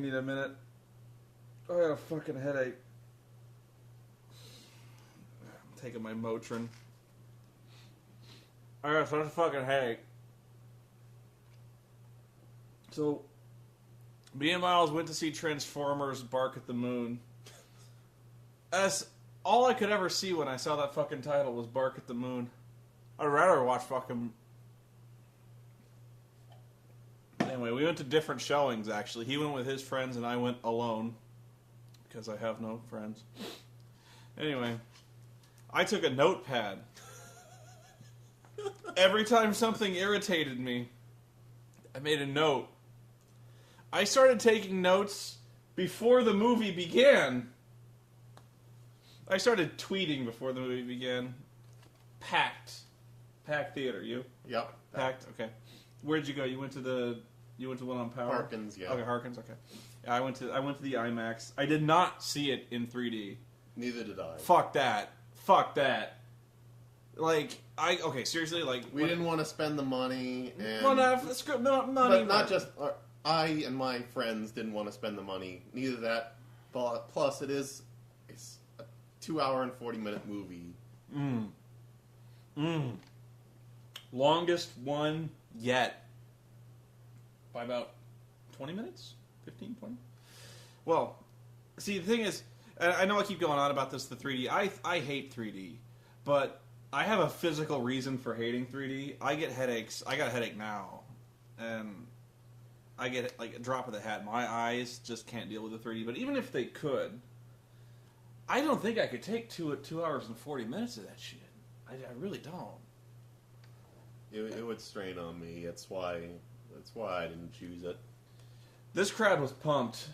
need a minute. I got a fucking headache. I'm taking my Motrin. I got such a fucking headache. So, me and Miles went to see Transformers Bark at the Moon. As all I could ever see when I saw that fucking title was Bark at the Moon. I'd rather watch fucking... Anyway, we went to different showings, actually. He went with his friends and I went alone. Because I have no friends. Anyway, I took a notepad. Every time something irritated me, I made a note. I started taking notes before the movie began. I started tweeting before the movie began. Packed theater. You? Yep. Packed. Okay. Where'd you go? You went to the one on Power. Harkins. Yeah. Okay, Harkins. Okay. Yeah, I went to the IMAX. I did not see it in 3D. Neither did I. Fuck that. Like okay, seriously, like we didn't want to spend the money. And well, no, money, but not just. I and my friends didn't want to spend the money. Neither that. But plus, it's a 2-hour and 40-minute movie. Longest one yet. By about 20 minutes? 15, 20? Well, see, the thing is, I know I keep going on about this, the 3D. I hate 3D, but I have a physical reason for hating 3D. I get headaches. I got a headache now, and I get like a drop of the hat. My eyes just can't deal with the 3D, but even if they could, I don't think I could take 2 hours and 40 minutes of that shit. I really don't. It would strain on me. That's why I didn't choose it. This crowd was pumped.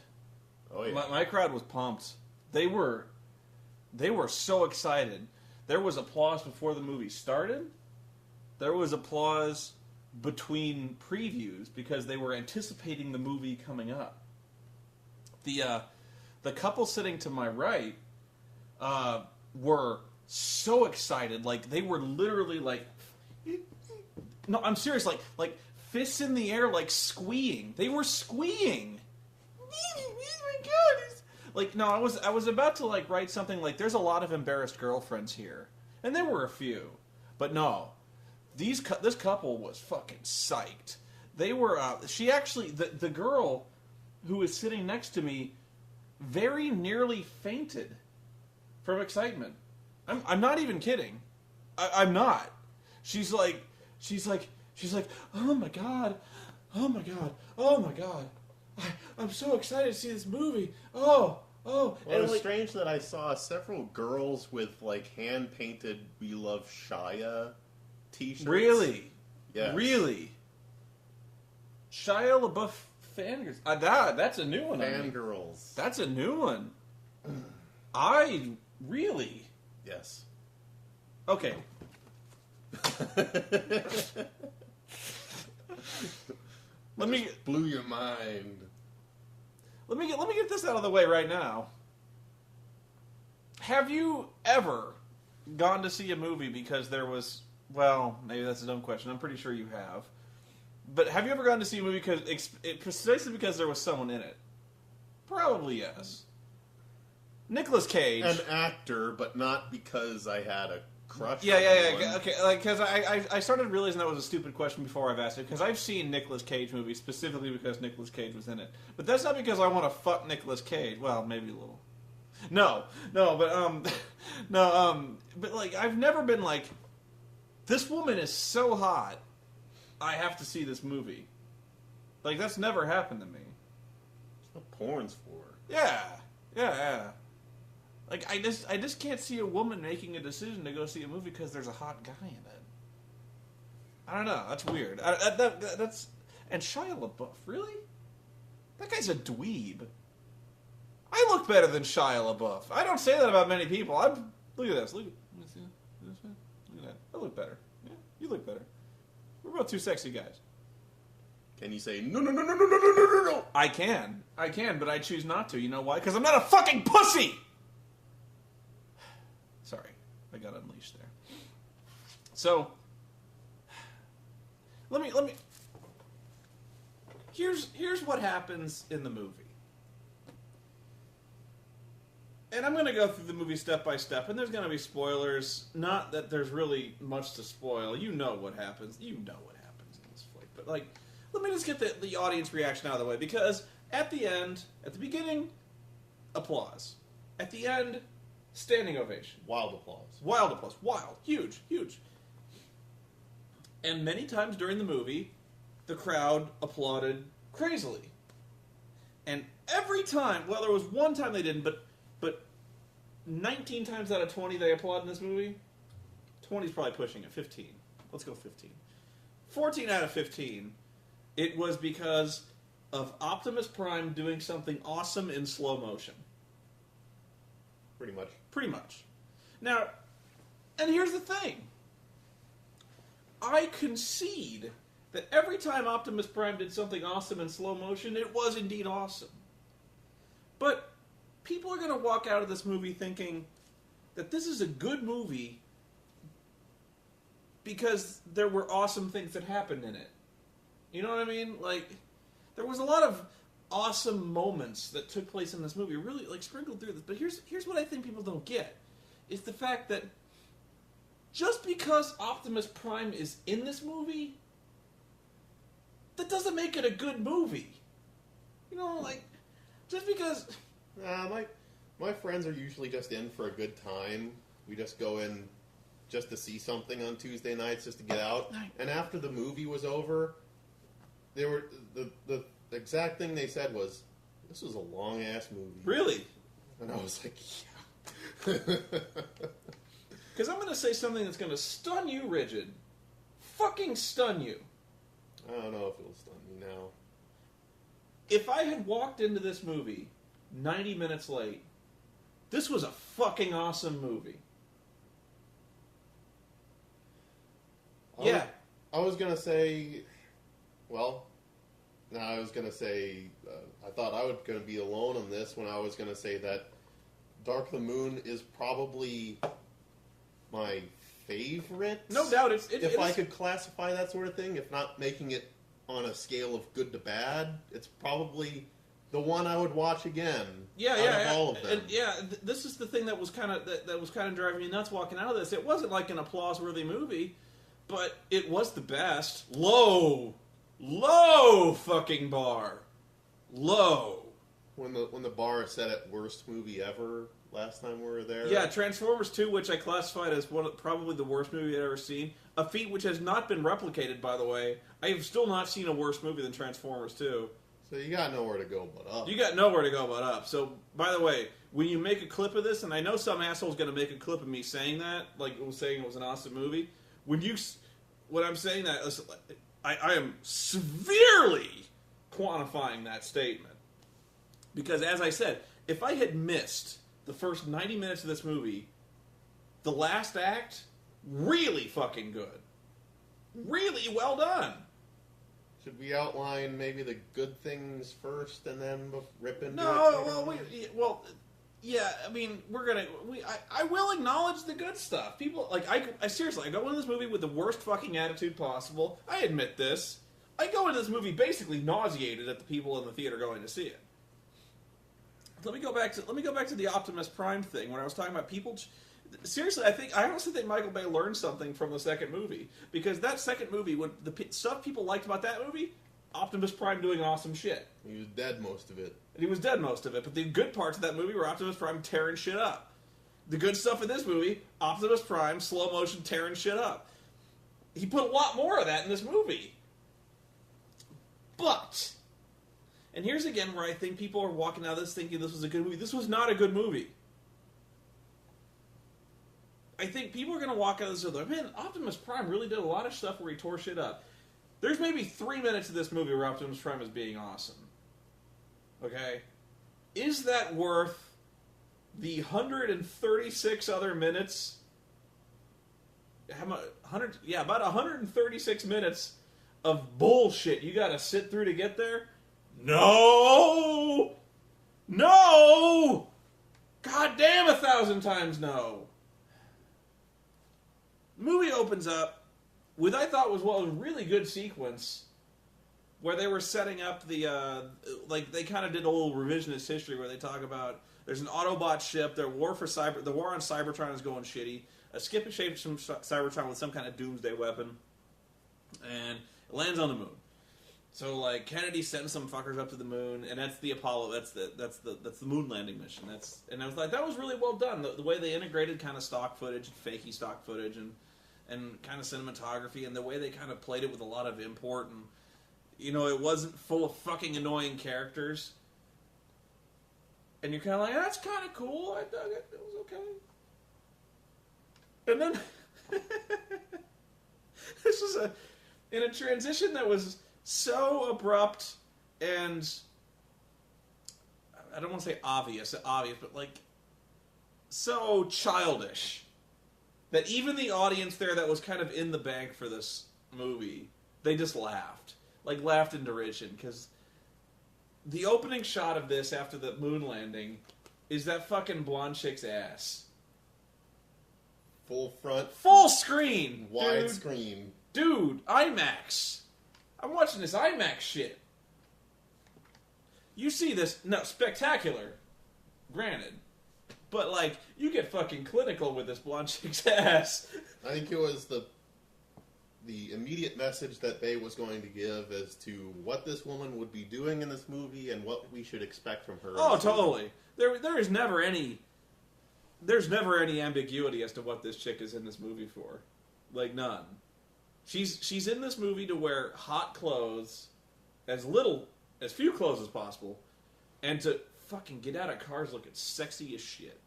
Oh yeah. My crowd was pumped. They were so excited. There was applause before the movie started. There was applause between previews because they were anticipating the movie coming up. The couple sitting to my right were so excited, like they were literally like, no, I'm serious, like fists in the air, like squeeing. They were squeeing. Oh my God! Like, no, I was about to like write something like, "There's a lot of embarrassed girlfriends here," and there were a few, but no, this couple was fucking psyched. They were. She actually, the girl who was sitting next to me, very nearly fainted from excitement. I'm not even kidding. I'm not. She's like, oh my God, oh my God, oh my God. I'm so excited to see this movie. Oh. Well, it was strange that I saw several girls with like hand-painted "We Love Shia" t-shirts. Really? Yes. Really? Shia LaBeouf fangirls. That's a new one. Fangirls. That's a new one. Really? Yes. Okay. Let me blew your mind. Let me get this out of the way right now. Have you ever gone to see a movie because there was, well, maybe that's a dumb question. I'm pretty sure you have. But have you ever gone to see a movie precisely because there was someone in it? Probably yes. Nicolas Cage. An actor, but not because I had a crush. Yeah. Okay, like because I started realizing that was a stupid question before I've asked it, because I've seen Nicolas Cage movies specifically because Nicolas Cage was in it. But that's not because I want to fuck Nicolas Cage. Well, maybe a little. But like I've never been like, this woman is so hot, I have to see this movie. Like that's never happened to me. That's what porn's for. Yeah. Like I just can't see a woman making a decision to go see a movie because there's a hot guy in it. I don't know. That's weird. That's and Shia LaBeouf, really? That guy's a dweeb. I look better than Shia LaBeouf. I don't say that about many people. Look at this. Look at that. I look better. Yeah, you look better. We're both two sexy guys. Can you say no? I can, but I choose not to. You know why? Because I'm not a fucking pussy. Sorry, I got unleashed there. So, let me. Here's what happens in the movie. And I'm going to go through the movie step by step, and there's going to be spoilers. Not that there's really much to spoil. You know what happens. You know what happens in this flick. But, like, let me just get the audience reaction out of the way. Because at the end, at the beginning, applause. At the end, standing ovation. Wild applause. Wild applause. Wild. Huge. Huge. And many times during the movie, the crowd applauded crazily. And every time, well, there was one time they didn't, but 19 times out of 20 they applaud in this movie. 20 is probably pushing it. 15. Let's go 15. 14 out of 15, it was because of Optimus Prime doing something awesome in slow motion. Pretty much. Pretty much. Now, and here's the thing. I concede that every time Optimus Prime did something awesome in slow motion, it was indeed awesome. But people are going to walk out of this movie thinking that this is a good movie because there were awesome things that happened in it. You know what I mean? Like, there was a lot of awesome moments that took place in this movie, really, like, sprinkled through this. But here's what I think people don't get, is the fact that just because Optimus Prime is in this movie, that doesn't make it a good movie. You know, like, just because... My friends are usually just in for a good time. We just go in just to see something on Tuesday nights, just to get out. And after the movie was over, they were the exact thing they said was, "This was a long ass movie." Really? And I was like, "Yeah." Because I'm going to say something that's going to stun you, Rigid. Fucking stun you. I don't know if it'll stun me now. If I had walked into this movie 90 minutes late, this was a fucking awesome movie. I was going to say, well, no, I was going to say, I thought I was going to be alone on this when I was going to say that Dark the Moon is probably my favorite. No doubt. If I could classify that sort of thing, if not making it on a scale of good to bad, it's probably the one I would watch again. Out of all of them. And this is the thing that was kind of driving me nuts walking out of this. It wasn't like an applause-worthy movie, but it was the best. Low fucking bar. Low. When the bar is set at worst movie ever last time we were there. Yeah, Transformers 2, which I classified as probably the worst movie I've ever seen. A feat which has not been replicated, by the way. I have still not seen a worse movie than Transformers 2. So you got nowhere to go but up. You got nowhere to go but up. So, by the way, when you make a clip of this, and I know some asshole's going to make a clip of me saying that, like saying it was an awesome movie. When I'm saying that, I am severely quantifying that statement. Because, as I said, if I had missed the first 90 minutes of this movie, the last act, really fucking good. Really well done. Should we outline maybe the good things first and then rip into it? No, yeah, I mean, I will acknowledge the good stuff. People, like, I seriously, I go into this movie with the worst fucking attitude possible. I admit this. I go into this movie basically nauseated at the people in the theater going to see it. Let me go back to the Optimus Prime thing when I was talking about people. Seriously, I honestly think Michael Bay learned something from the second movie, because that second movie, when the stuff people liked about that movie, Optimus Prime doing awesome shit. He was dead most of it. And he was dead most of it, but the good parts of that movie were Optimus Prime tearing shit up. The good stuff in this movie, Optimus Prime slow motion tearing shit up. He put a lot more of that in this movie. But, and here's again where I think people are walking out of this thinking this was a good movie. This was not a good movie. I think people are going to walk out of this and go, man, Optimus Prime really did a lot of stuff where he tore shit up. There's maybe 3 minutes of this movie where Optimus Prime is being awesome. Okay? Is that worth the 136 other minutes? How much? About 136 minutes of bullshit you got to sit through to get there? No! No! God damn, 1,000 times no. The movie opens up with, I thought was a really good sequence where they were setting up the, they kind of did a little revisionist history where they talk about There's an Autobot ship. The war on Cybertron is going shitty. A skip escapes from Cybertron with some kind of doomsday weapon, and it lands on the moon. So like Kennedy sends some fuckers up to the moon, and that's the Apollo. That's the moon landing mission. And I was like, that was really well done. The way they integrated kind of stock footage, fakey stock footage, and kind of cinematography, and the way they kind of played it with a lot of import, and it wasn't full of fucking annoying characters. And you're kind of like, that's kind of cool. I dug it. It was okay. And then this was in a transition that was so abrupt and I don't want to say obvious, but like so childish that even the audience there that was kind of in the bank for this movie, they just laughed in derision, because the opening shot of this after the moon landing is that fucking blonde chick's ass. Full front. Full screen! Widescreen. Dude, IMAX. I'm watching this IMAX shit. You see this, no, spectacular. Granted. But, like, you get fucking clinical with this blonde chick's ass. I think it was the immediate message that Bay was going to give as to what this woman would be doing in this movie and what we should expect from her. Oh, totally. There's never any ambiguity as to what this chick is in this movie for. Like, none. She's in this movie to wear hot clothes, as few clothes as possible, and to fucking get out of cars looking sexy as shit.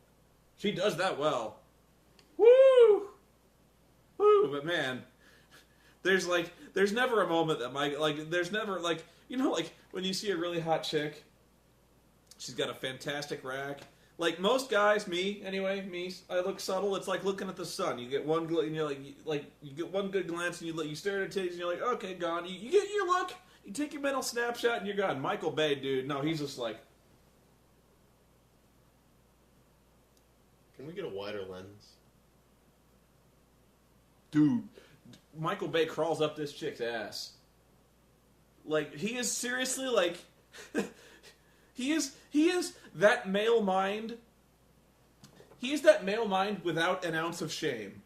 She does that well. Woo! Woo! But man, there's never a moment that there's never, like, when you see a really hot chick, she's got a fantastic rack. Like most guys, me, I look subtle. It's like looking at the sun. You get one, and you're you get one good glance, and you stare at her titties, and you're like, okay, gone. You get your look, you take your mental snapshot, and you're gone. Michael Bay, dude, no, he's just like, can we get a wider lens? Dude, Michael Bay crawls up this chick's ass. Like, he is seriously, like, he is that male mind. He is that male mind without an ounce of shame.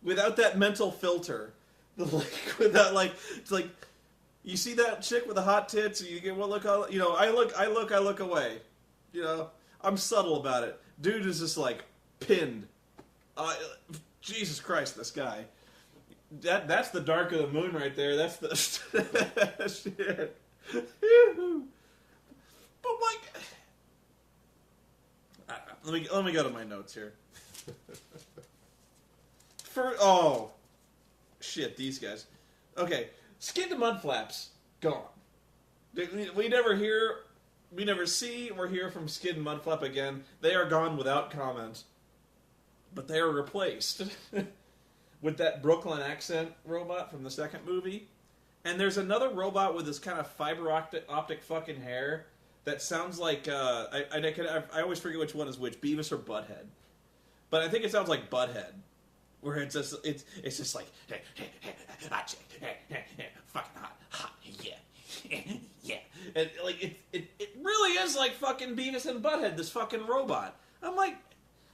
Without that mental filter. Without, like, it's like, you see that chick with the hot tits, and you get one look, I look away. I'm subtle about it. Dude is just, like, pinned. Jesus Christ, this guy. That's the dark of the moon right there. That's the shit. But like, let me go to my notes here. Shit, these guys. Okay, Skin to Mud Flaps gone. We never see or hear from Skid and Mudflap again. They are gone without comment. But they are replaced with that Brooklyn accent robot from the second movie. And there's another robot with this kind of fiber optic fucking hair that sounds like, I always forget which one is which, Beavis or Butthead. But I think it sounds like Butthead. Where it's just like, hot chick, fucking hot, yeah, yeah. And like, it really is like fucking Beavis and Butthead, this fucking robot. I'm like,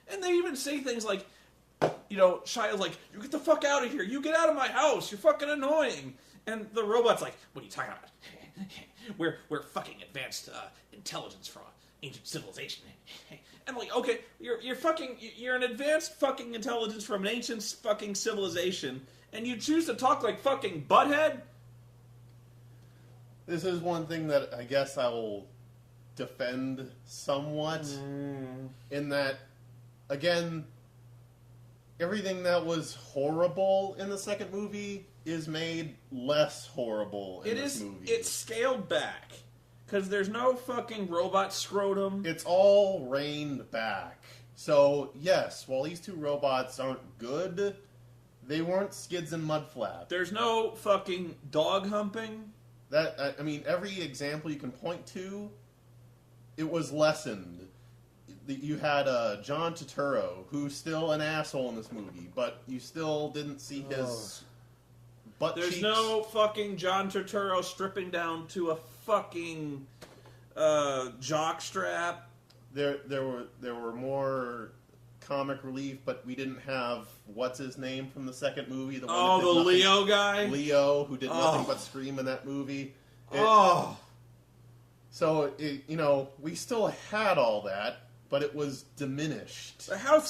and they even say things like, Shia's like, you get the fuck out of here, you get out of my house, you're fucking annoying. And the robot's like, what are you talking about? We're fucking advanced intelligence from ancient civilization. And like, okay, you're an advanced fucking intelligence from an ancient fucking civilization, and you choose to talk like fucking Butthead? This is one thing that I guess I will defend somewhat, in that, again, everything that was horrible in the second movie is made less horrible in this movie. It's scaled back. Because there's no fucking robot scrotum. It's all reined back. So, yes, while these two robots aren't good, they weren't Skids and Mudflap. There's no fucking dog humping. Every example you can point to, it was lessened. You had John Turturro, who's still an asshole in this movie, but you still didn't see his butt There's cheeks. no fucking John Turturro stripping down to a fucking jock strap. there were more comic relief, but we didn't have what's his name from the second movie. The one the Leo guy, Leo, who did nothing but scream in that movie. So we still had all that, but it was diminished. How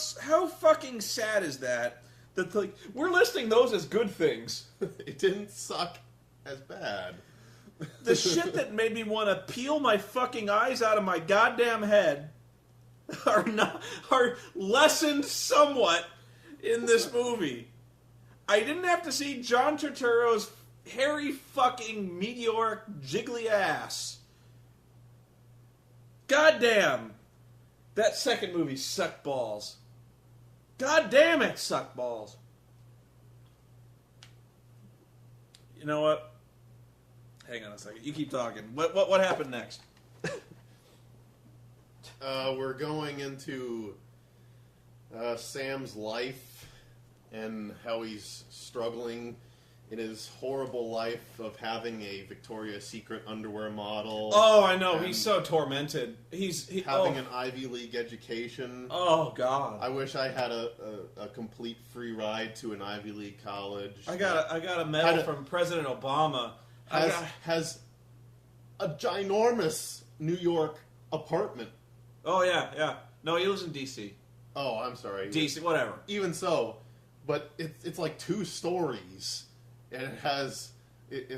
fucking sad is that? That we're listing those as good things. It didn't suck as bad. The shit that made me want to peel my fucking eyes out of my goddamn head are lessened somewhat in this movie. I didn't have to see John Turturro's hairy fucking meteoric jiggly ass. Goddamn. That second movie sucked balls. God damn it, sucked balls. You know what? Hang on a second. You keep talking. What happened next? We're going into Sam's life and how he's struggling in his horrible life of having a Victoria's Secret underwear model. Oh, I know. He's so tormented. He's having an Ivy League education. Oh, God. I wish I had a complete free ride to an Ivy League college. I got a medal from President Obama. Has a ginormous New York apartment. Oh, yeah. No, he lives in D.C. Oh, I'm sorry. D.C., whatever. Even so, but it's like 2 stories. And it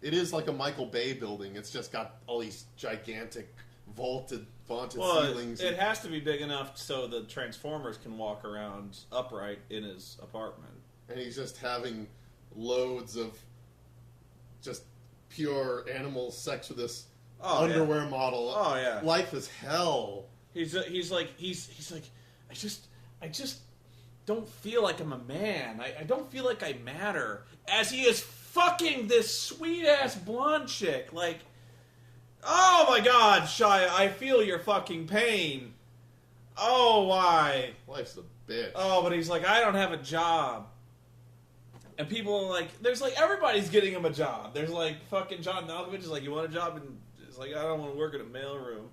is like a Michael Bay building. It's just got all these gigantic vaunted ceilings. It has to be big enough so the Transformers can walk around upright in his apartment. And he's just having loads of just pure animal sex with this underwear model. Oh yeah, life is hell. He's like I just don't feel like I'm a man. I don't feel like I matter. As he is fucking this sweet-ass blonde chick. Like, oh my God, Shia, I feel your fucking pain. Oh, why? Life's a bitch. Oh, but he's like, I don't have a job. And people are like, there's like, everybody's getting him a job. There's like, fucking John Malkovich is like, you want a job? And it's like, I don't want to work in a mailroom.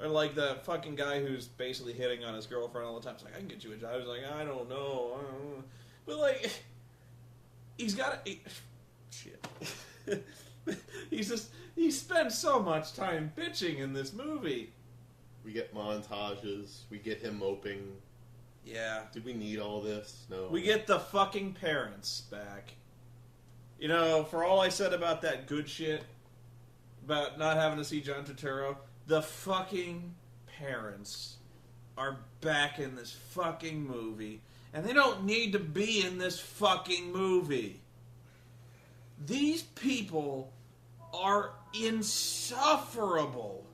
Or like the fucking guy who's basically hitting on his girlfriend all the time. It's like, I can get you a job. He's like, I don't know. But like, he's got shit. He spends so much time bitching in this movie. We get montages. We get him moping. Yeah. Did we need all this? No. We get the fucking parents back. You know, for all I said about that good shit, about not having to see John Turturro, the fucking parents are back in this fucking movie. And they don't need to be in this fucking movie. These people are insufferable.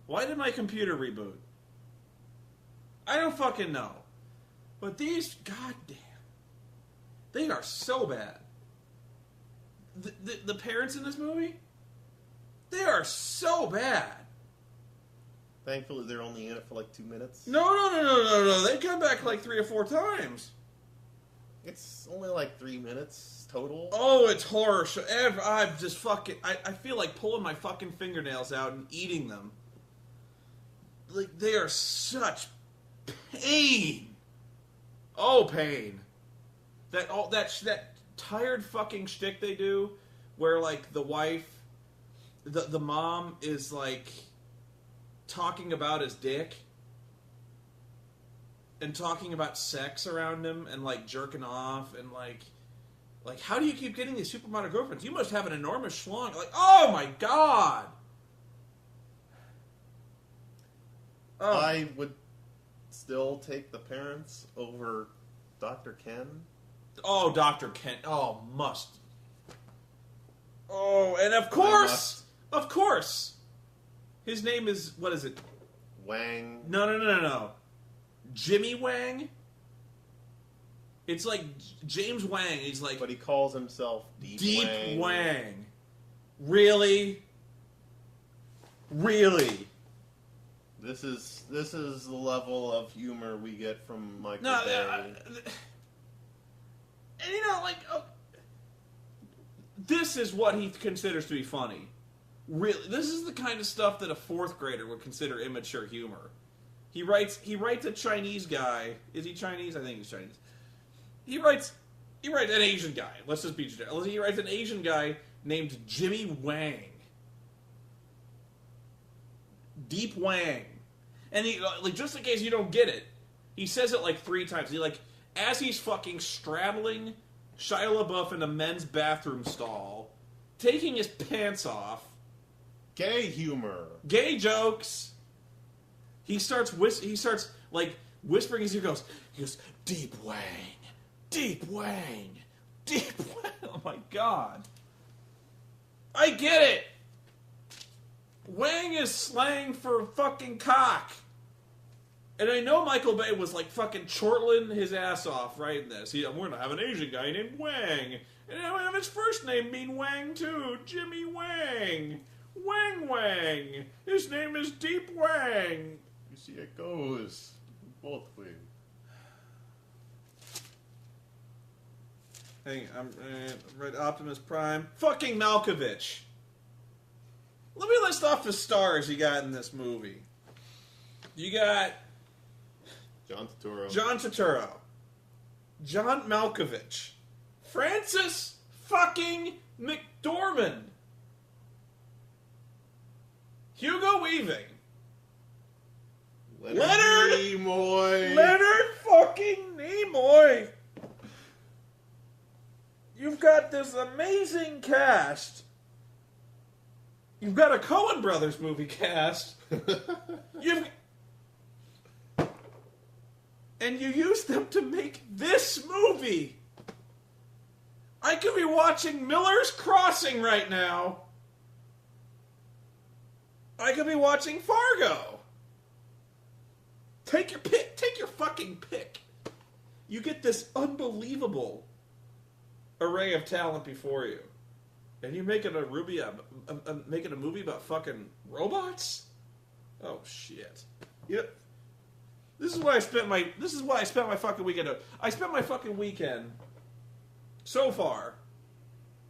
Why did my computer reboot? I don't fucking know. But these, goddamn, they are so bad. The parents in this movie, they are so bad. Thankfully, they're only in it for like 2 minutes. No. They come back like 3 or 4 times. It's only like 3 minutes total. Oh, it's horror show. I'm just fucking... I feel like pulling my fucking fingernails out and eating them. Like, they are such pain. Oh, pain. That tired fucking shtick they do, where, like, the wife... The mom is, like... talking about his dick and talking about sex around him and like jerking off and like how do you keep getting these supermodel girlfriends? You must have an enormous schlong. Like, oh my God. Oh. I would still take the parents over Dr. Ken. Oh, Dr. Ken. Oh, must. Oh, and of course, his name is, what is it? Wang. No. Jimmy Wang? It's like James Wang. He's like... But he calls himself Deep Wang. Really? Really? This is the level of humor we get from Michael Bay. And you know, like... this is what he considers to be funny. really, this is the kind of stuff that a fourth grader would consider immature humor. He writes a Chinese guy. Is he Chinese? I think he's Chinese. He writes an Asian guy. Let's just be generic. He writes an Asian guy named Jimmy Wang. Deep Wang. And he, like, just in case you don't get it, he says it like 3 times. He, like, as he's fucking straddling Shia LaBeouf in a men's bathroom stall, taking his pants off. Gay humor. Gay jokes. He starts like whispering as he goes, Deep Wang, Deep Wang, Deep Wang. Oh my god. I get it. Wang is slang for fucking cock. And I know Michael Bay was like fucking chortling his ass off writing this. We're gonna have an Asian guy named Wang. And I'm gonna have his first name mean Wang too. Jimmy Wang. Wang Wang. His name is Deep Wang. You see, it goes both ways. Hang on, right, Optimus Prime. Fucking Malkovich. Let me list off the stars you got in this movie. You got John Turturro. John Malkovich. Francis fucking McDormand. Hugo Weaving. Leonard Nimoy. Leonard fucking Nimoy. You've got this amazing cast. You've got a Coen Brothers movie cast. And you use them to make this movie. I could be watching Miller's Crossing right now. I could be watching Fargo. Take your pick. Take your fucking pick. You get this unbelievable array of talent before you, and you're making making a movie about fucking robots. Oh shit! Yep. This is why I spent my fucking weekend. I spent my fucking weekend so far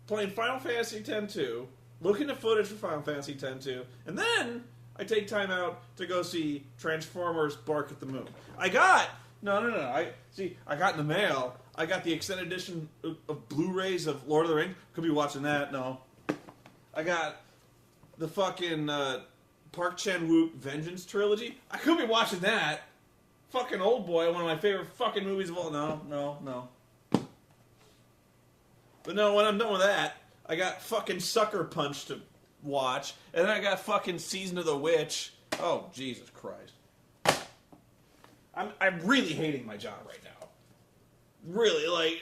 playing Final Fantasy X-2, looking at footage for Final Fantasy X-2, and then I take time out to go see Transformers: Bark at the Moon. I got in the mail. I got the extended edition of Blu-rays of Lord of the Rings. Could be watching that. No, I got the fucking Park Chan-wook Vengeance trilogy. I could be watching that. Fucking Old Boy, one of my favorite fucking movies of all. No. But no, when I'm done with that, I got fucking Sucker Punch to watch, and then I got fucking Season of the Witch. Oh, Jesus Christ. I'm really hating my job right now. Really, like,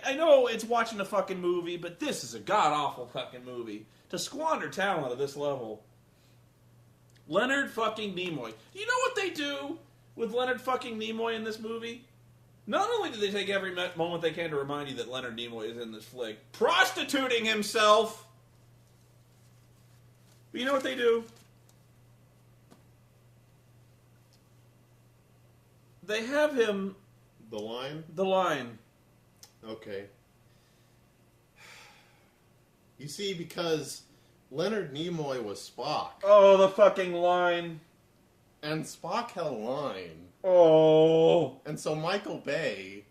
I know it's watching a fucking movie, but this is a god-awful fucking movie. To squander talent at this level. Leonard fucking Nimoy. You know what they do with Leonard fucking Nimoy in this movie? Not only do they take every moment they can to remind you that Leonard Nimoy is in this flick, prostituting himself. But you know what they do? They have him... The line? The line. Okay. You see, because Leonard Nimoy was Spock. Oh, the fucking line. And Spock had a line. Oh. And so Michael Bay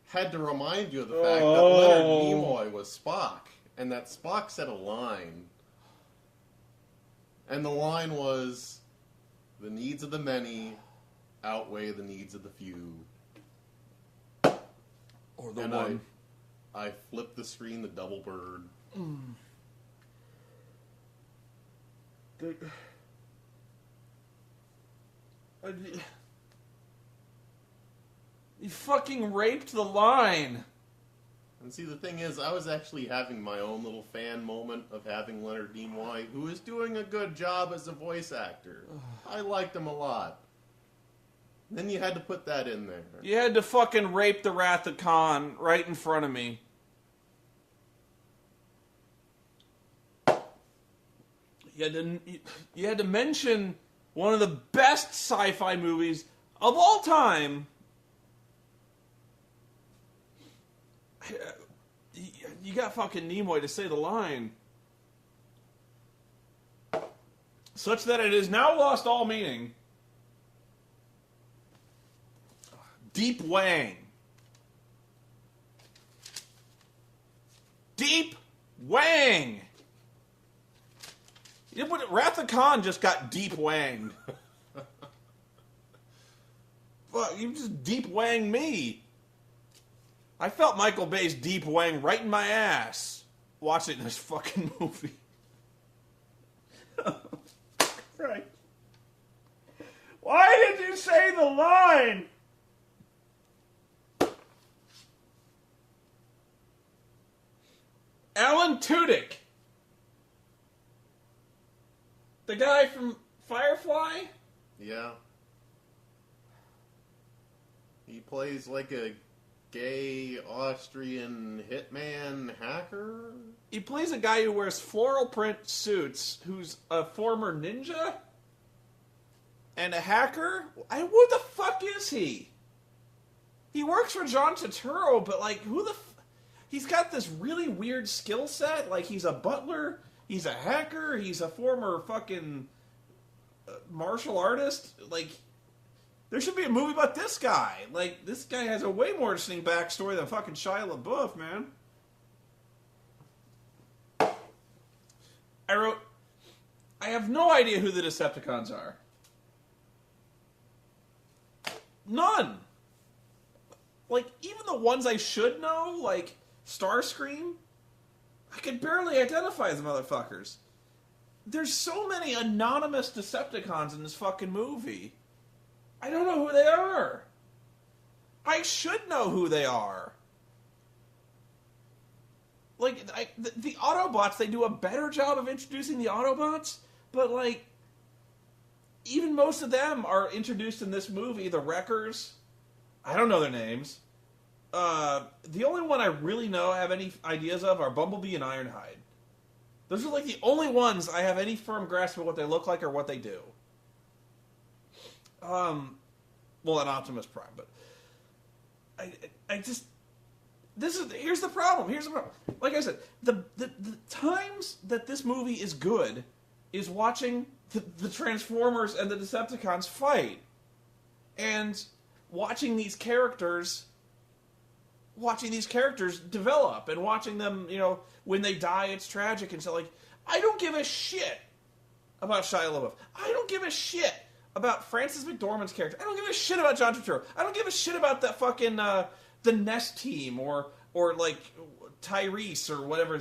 had to remind you of the fact that Leonard Nimoy was Spock. And that Spock said a line. And the line was, the needs of the many outweigh the needs of the few. Or the and one. I flipped the screen, the double bird. You fucking raped the line. And see, the thing is, I was actually having my own little fan moment of having Leonard Nimoy, who is doing a good job as a voice actor. I liked him a lot. Then you had to put that in there. You had to fucking rape the Wrath of Khan right in front of me. You had to mention one of the best sci-fi movies of all time. You got fucking Nimoy to say the line. such that it has now lost all meaning. Deep Wang. Deep Wang! Wrath of Khan just got deep wanged. Fuck, you just deep wang me. I felt Michael Bay's deep wang right in my ass watching this fucking movie. Right. Why did you say the line? Alan Tudyk. The guy from Firefly? Yeah. He plays like a gay Austrian hitman hacker? He plays a guy who wears floral print suits, who's a former ninja? And a hacker? Who the fuck is he? He works for John Turturro, but like, he's got this really weird skill set. Like, he's a butler, he's a hacker, he's a former fucking martial artist. Like, there should be a movie about this guy. Like, this guy has a way more interesting backstory than fucking Shia LaBeouf, man. I wrote, I have no idea who the Decepticons are. None. Like, even the ones I should know, like Starscream, I could barely identify the motherfuckers. There's so many anonymous Decepticons in this fucking movie. I don't know who they are. I should know who they are. Like, the Autobots, they do a better job of introducing the Autobots, but, like, even most of them are introduced in this movie. The Wreckers, I don't know their names. The only one I really know, have any ideas of, are Bumblebee and Ironhide. Those are, like, the only ones I have any firm grasp of what they look like or what they do. Well, an Optimus Prime, but I just... Here's the problem. Like I said, the times that this movie is good is watching the Transformers and the Decepticons fight. And watching these characters develop, and watching them, you know, when they die, it's tragic and so, like, I don't give a shit about Shia LaBeouf. I don't give a shit about Frances McDormand's character. I don't give a shit about John Turturro. I don't give a shit about that fucking the Nest team or like Tyrese or whatever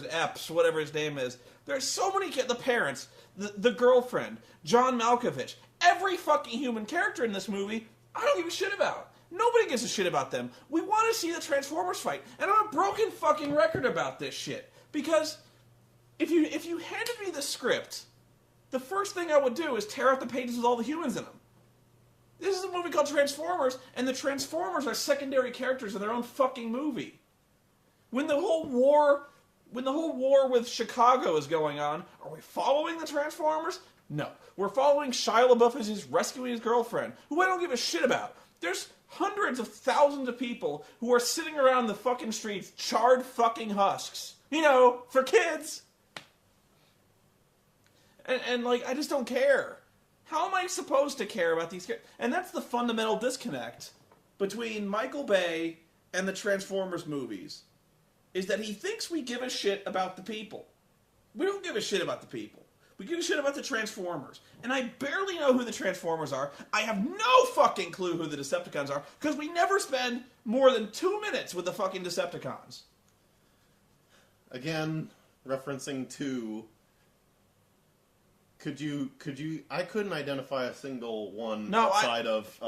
his name is. There's so many the parents, the girlfriend, John Malkovich, every fucking human character in this movie, I don't give a shit about. Nobody gives a shit about them. We want to see the Transformers fight, and I'm a broken fucking record about this shit. Because if you handed me the script, the first thing I would do is tear out the pages with all the humans in them. This is a movie called Transformers, and the Transformers are secondary characters in their own fucking movie. When the whole war with Chicago is going on, are we following the Transformers? No. We're following Shia LaBeouf as he's rescuing his girlfriend, who I don't give a shit about. There's hundreds of thousands of people who are sitting around the fucking streets, charred fucking husks. You know, for kids. And like, I just don't care. How am I supposed to care about these characters? And that's the fundamental disconnect between Michael Bay and the Transformers movies. Is that he thinks we give a shit about the people. We don't give a shit about the people. We give a shit about the Transformers. And I barely know who the Transformers are. I have no fucking clue who the Decepticons are, because we never spend more than 2 minutes with the fucking Decepticons. Again, referencing to... Could you? I couldn't identify a single one outside of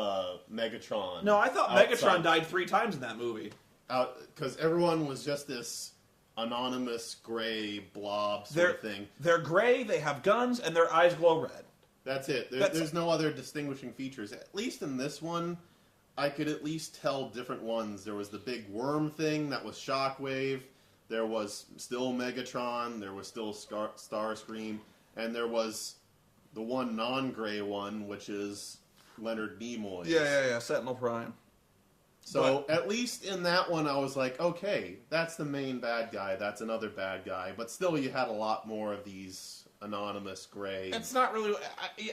Megatron. No, I thought Megatron died 3 times in that movie. Because everyone was just this anonymous gray blob sort of thing. They're gray, they have guns, and their eyes glow red. That's it. There's no other distinguishing features. At least in this one, I could at least tell different ones. There was the big worm thing that was Shockwave. There was still Megatron. There was still Starscream. And there was the one non-gray one, which is Leonard Nimoy. Yeah, Sentinel Prime. So at least in that one, I was like, okay, that's the main bad guy. That's another bad guy. But still, you had a lot more of these anonymous gray. It's not really.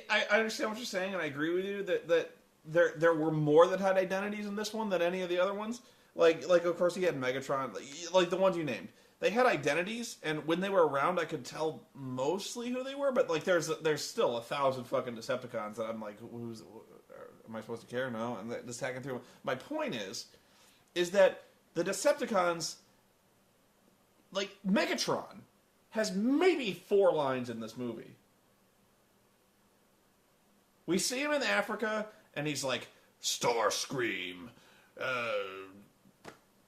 I understand what you're saying, and I agree with you that there were more that had identities in this one than any of the other ones. Like of course, you had Megatron, like the ones you named. They had identities, and when they were around, I could tell mostly who they were. But like, there's still 1,000 fucking Decepticons that I'm like, am I supposed to care? No, and just hacking through them. My point is that the Decepticons, like Megatron, has maybe 4 lines in this movie. We see him in Africa, and he's like, Starscream,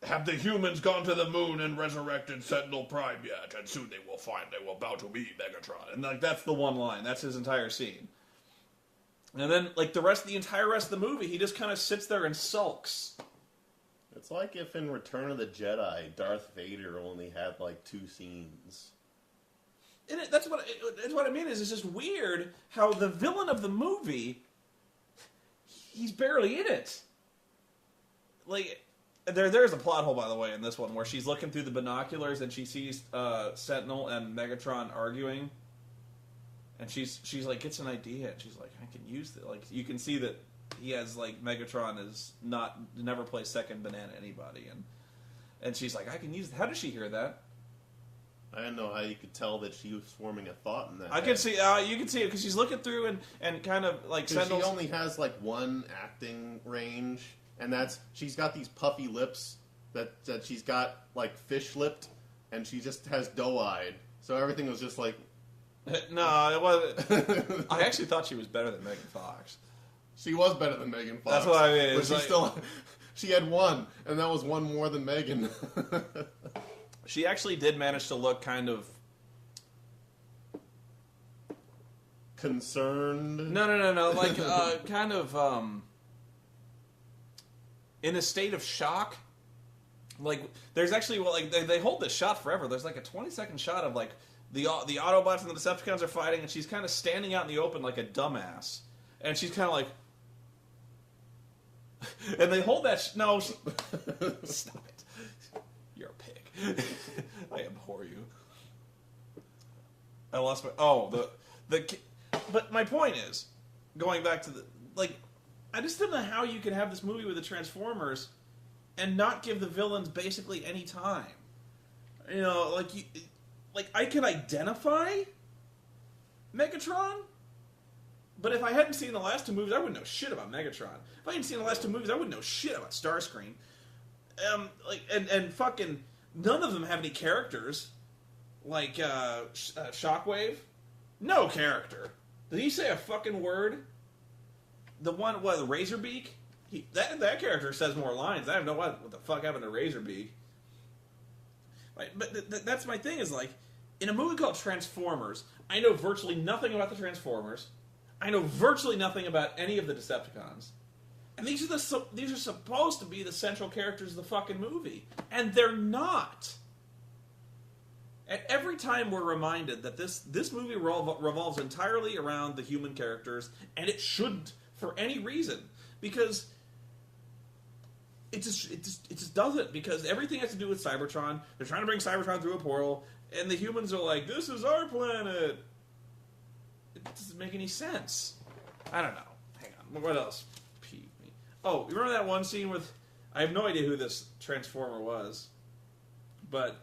have the humans gone to the moon and resurrected Sentinel Prime yet? And soon they will find they will bow to me, Megatron. And like that's the one line. That's his entire scene. And then, like the entire rest of the movie, he just kind of sits there and sulks. It's like if in Return of the Jedi, Darth Vader only had like 2 scenes. And that's what I mean is it's just weird how the villain of the movie, he's barely in it. Like, there's a plot hole, by the way, in this one where she's looking through the binoculars and she sees Sentinel and Megatron arguing. And she's like, gets an idea, and she's like, I can use it. Like, you can see that he has, like, Megatron is never plays second banana anybody. And she's like, I can use it. How did she hear that? I don't know how you could tell that she was forming a thought in that. I can see, you can see it, because she's looking through and kind of, like, Sentinel's... She only has, like, 1 acting range, and she's got these puffy lips that she's got, like, fish-lipped, and she just has doe-eyed. So everything was just like... No, it wasn't. I actually thought she was better than Megan Fox. She was better than Megan Fox. That's what I mean. But she had 1, and that was 1 more than Megan. She actually did manage to look kind of concerned. No. Like kind of in a state of shock. Like there's actually they hold this shot forever. There's like a 20-second shot of like the Autobots and the Decepticons are fighting, and she's kind of standing out in the open like a dumbass, and she's kind of like, and they hold that. No, stop it. You're a pig. I abhor you. I lost my. Oh, but my point is, going back to I just don't know how you can have this movie with the Transformers and not give the villains basically any time. You know, like I can identify Megatron, but if I hadn't seen the last 2 movies, I wouldn't know shit about Megatron. If I hadn't seen the last 2 movies, I wouldn't know shit about Starscream. And fucking none of them have any characters. Like Shockwave, no character. Did he say a fucking word? The one, Razorbeak? That character says more lines. I have no idea what the fuck happened to Razorbeak. But that's my thing is like, in a movie called Transformers, I know virtually nothing about the Transformers. I know virtually nothing about any of the Decepticons. And these are supposed to be the central characters of the fucking movie. And they're not. And every time we're reminded that this movie revolves entirely around the human characters, and it shouldn't for any reason. Because it just doesn't, because everything has to do with Cybertron. They're trying to bring Cybertron through a portal, and the humans are like, this is our planet. It doesn't make any sense. I don't know. Hang on. What else peeved me? Oh, you remember that one scene with... I have no idea who this Transformer was. But,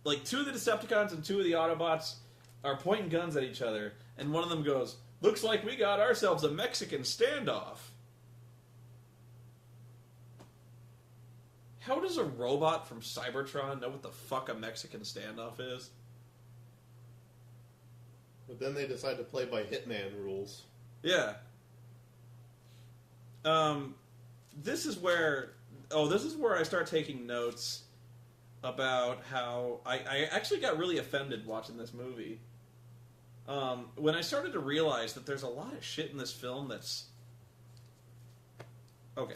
like, 2 of the Decepticons and 2 of the Autobots are pointing guns at each other, and one of them goes, looks like we got ourselves a Mexican standoff. How does a robot from Cybertron know what the fuck a Mexican standoff is? But then they decide to play by Hitman rules. Yeah. This is where I start taking notes about how I actually got really offended watching this movie. When I started to realize that there's a lot of shit in this film that's... Okay.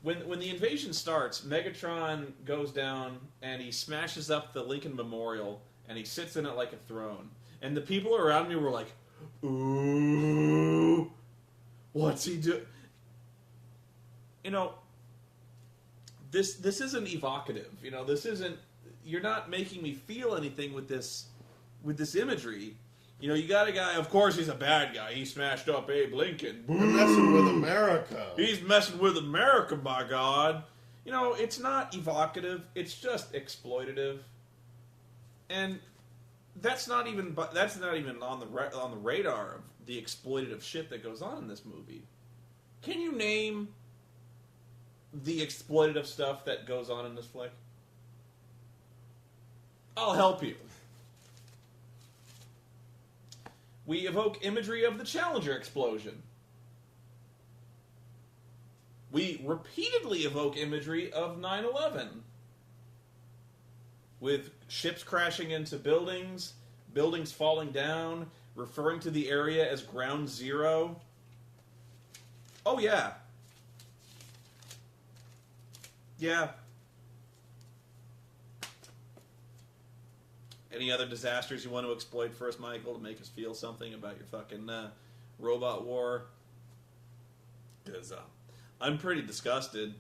When the invasion starts, Megatron goes down and he smashes up the Lincoln Memorial and he sits in it like a throne. And the people around me were like, ooh, what's he doing? You know, this isn't evocative. You know, this isn't. You're not making me feel anything with this imagery. You know, you got a guy. Of course, he's a bad guy. He smashed up Abe Lincoln. They're messing with America. He's messing with America, by God. You know, it's not evocative. It's just exploitative, and that's not even on the radar of the exploitative shit that goes on in this movie. Can you name the exploitative stuff that goes on in this flick? I'll help you. We evoke imagery of the Challenger explosion. We repeatedly evoke imagery of 9/11. With ships crashing into buildings, buildings falling down, referring to the area as Ground Zero. Oh, yeah. Yeah. Any other disasters you want to exploit first, Michael, to make us feel something about your fucking robot war? Because I'm pretty disgusted.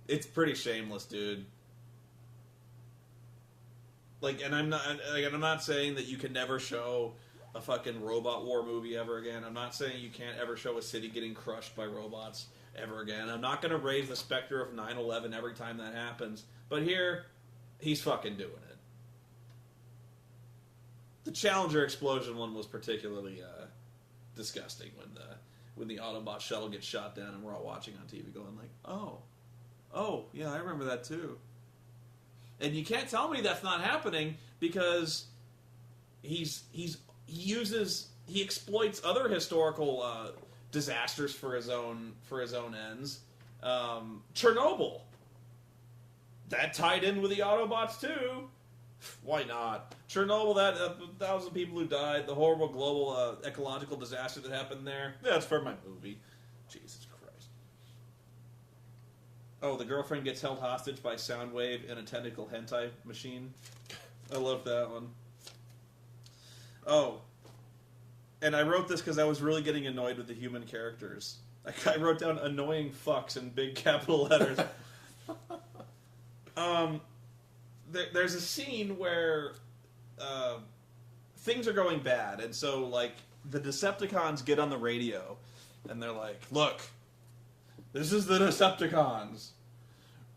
It's pretty shameless, dude. And I'm not saying that you can never show a fucking robot war movie ever again. I'm not saying you can't ever show a city getting crushed by robots ever again. I'm not going to raise the specter of 9/11 every time that happens. But here, he's fucking doing it. The Challenger explosion one was particularly disgusting when the Autobot shuttle gets shot down and we're all watching on TV going like, oh, yeah, I remember that too. And you can't tell me that's not happening because he exploits other historical disasters for his own ends. Chernobyl, that tied in with the Autobots too. Why not? Chernobyl, that 1,000 people who died, the horrible global ecological disaster that happened there. That's for my movie. Jesus Christ. Oh, the girlfriend gets held hostage by Soundwave in a tentacle hentai machine. I love that one. Oh. And I wrote this because I was really getting annoyed with the human characters. I wrote down annoying fucks in big capital letters. There's a scene where things are going bad, and so, the Decepticons get on the radio, and they're like, look, this is the Decepticons.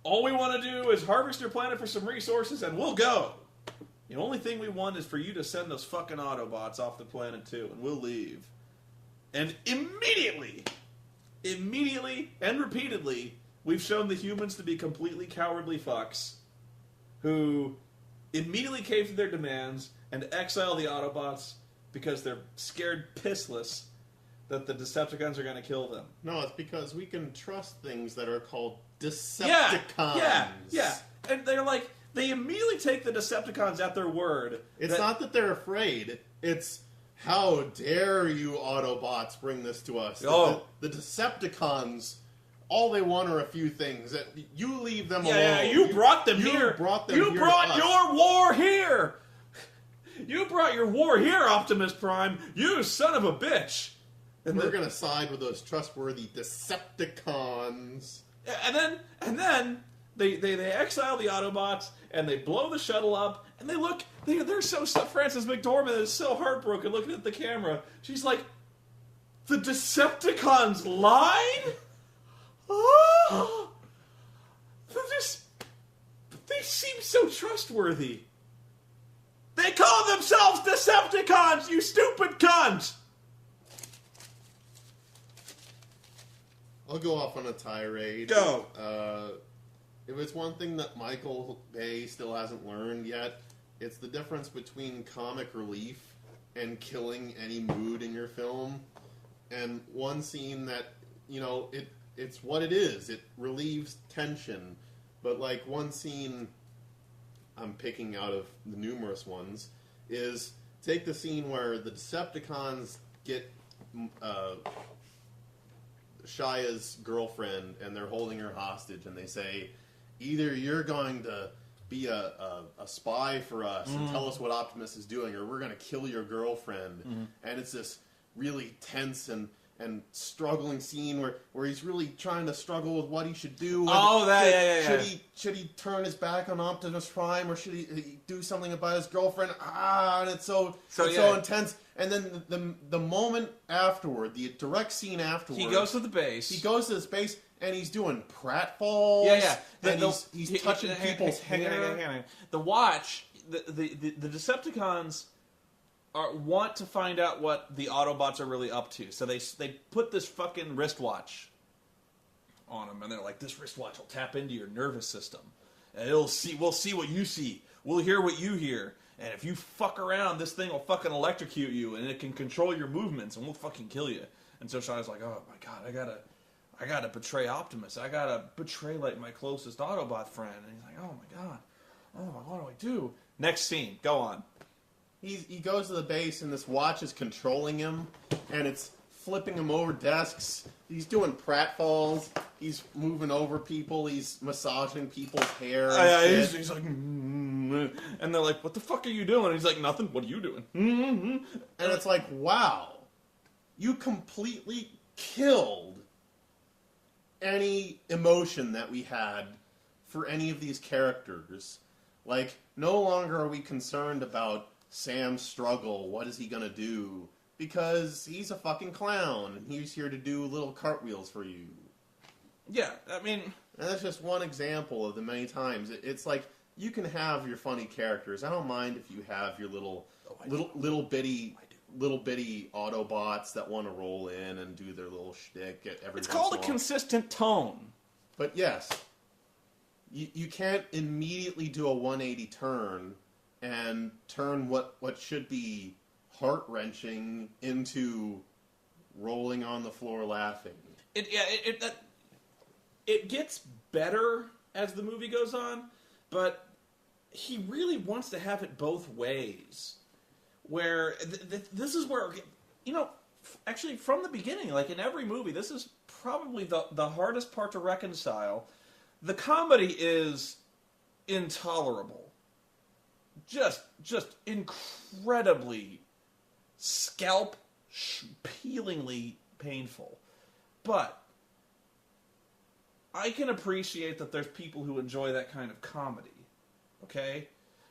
All we want to do is harvest your planet for some resources, and we'll go. The only thing we want is for you to send those fucking Autobots off the planet, too, and we'll leave. And immediately, and repeatedly, we've shown the humans to be completely cowardly fucks who immediately cave to their demands and exile the Autobots because they're scared pissless that the Decepticons are going to kill them. No, it's because we can trust things that are called Decepticons. Yeah. And they immediately take the Decepticons at their word. It's not that they're afraid. It's, how dare you Autobots bring this to us? Oh. The Decepticons, all they want are a few things. You leave them alone. Yeah, you brought them here. You brought them here. You brought your war here. You brought your war here, Optimus Prime. You son of a bitch. And we're going to side with those trustworthy Decepticons. And then they exile the Autobots, and they blow the shuttle up, and they're so Frances McDormand is so heartbroken looking at the camera. She's like, the Decepticons lied? Oh, they seem so trustworthy. They call themselves Decepticons, you stupid cunt! I'll go off on a tirade. Go. If it's one thing that Michael Bay still hasn't learned yet, it's the difference between comic relief and killing any mood in your film. And one scene that, it's what it is. It relieves tension. But, one scene I'm picking out of the numerous ones is take the scene where the Decepticons get Shia's girlfriend and they're holding her hostage and they say, either you're going to be a spy for us and tell us what Optimus is doing, or we're going to kill your girlfriend. And it's this really tense and and struggling scene where he's really trying to struggle with what he should do. Should he turn his back on Optimus Prime, or should he do something about his girlfriend? And it's so intense. And then the moment afterward, the direct scene afterward, he goes to the base. He goes to this base and he's doing pratfalls. And he's touching people's hair. The Watch, the Decepticons want to find out what the Autobots are really up to. So they put this fucking wristwatch on them, and they're like, this wristwatch will tap into your nervous system, and we'll see what you see, we'll hear what you hear, and if you fuck around, this thing will fucking electrocute you, and it can control your movements, and we'll fucking kill you. And so Shaw's like, oh my god, I gotta betray Optimus. I gotta betray like my closest Autobot friend. And he's like, oh my god, what do I do? Next scene, go on. He goes to the base, and this watch is controlling him, and it's flipping him over desks. He's doing pratfalls. He's moving over people. He's massaging people's hair. He's like, and they're like, what the fuck are you doing? And he's like, nothing. What are you doing? And it's like, wow, you completely killed any emotion that we had for any of these characters. Like, no longer are we concerned about Sam's struggle. What is he gonna do? Because he's a fucking clown, and he's here to do little cartwheels for you. Yeah, I mean... And that's just one example of the many times. It's like, you can have your funny characters. I don't mind if you have your little bitty Autobots that want to roll in and do their little shtick at every It's called a consistent tone. But yes, you can't immediately do a 180 turn and turn what should be heart-wrenching into rolling on the floor laughing. It gets better as the movie goes on, but he really wants to have it both ways. Where this is where, actually from the beginning, like in every movie, this is probably the hardest part to reconcile. The comedy is intolerable. Just incredibly scalp-peelingly painful. But I can appreciate that there's people who enjoy that kind of comedy. Okay?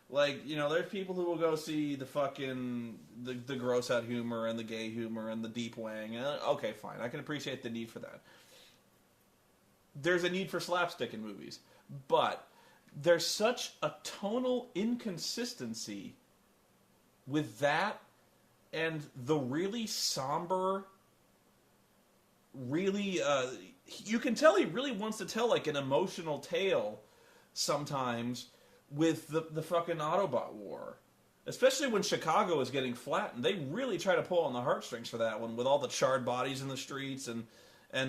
Like, there's people who will go see the fucking, the gross-out humor and the gay humor and the deep wang. Okay, fine. I can appreciate the need for that. There's a need for slapstick in movies. But there's such a tonal inconsistency with that and the really somber, really, you can tell he really wants to tell like an emotional tale sometimes with the fucking Autobot war. Especially when Chicago is getting flattened. They really try to pull on the heartstrings for that one with all the charred bodies in the streets and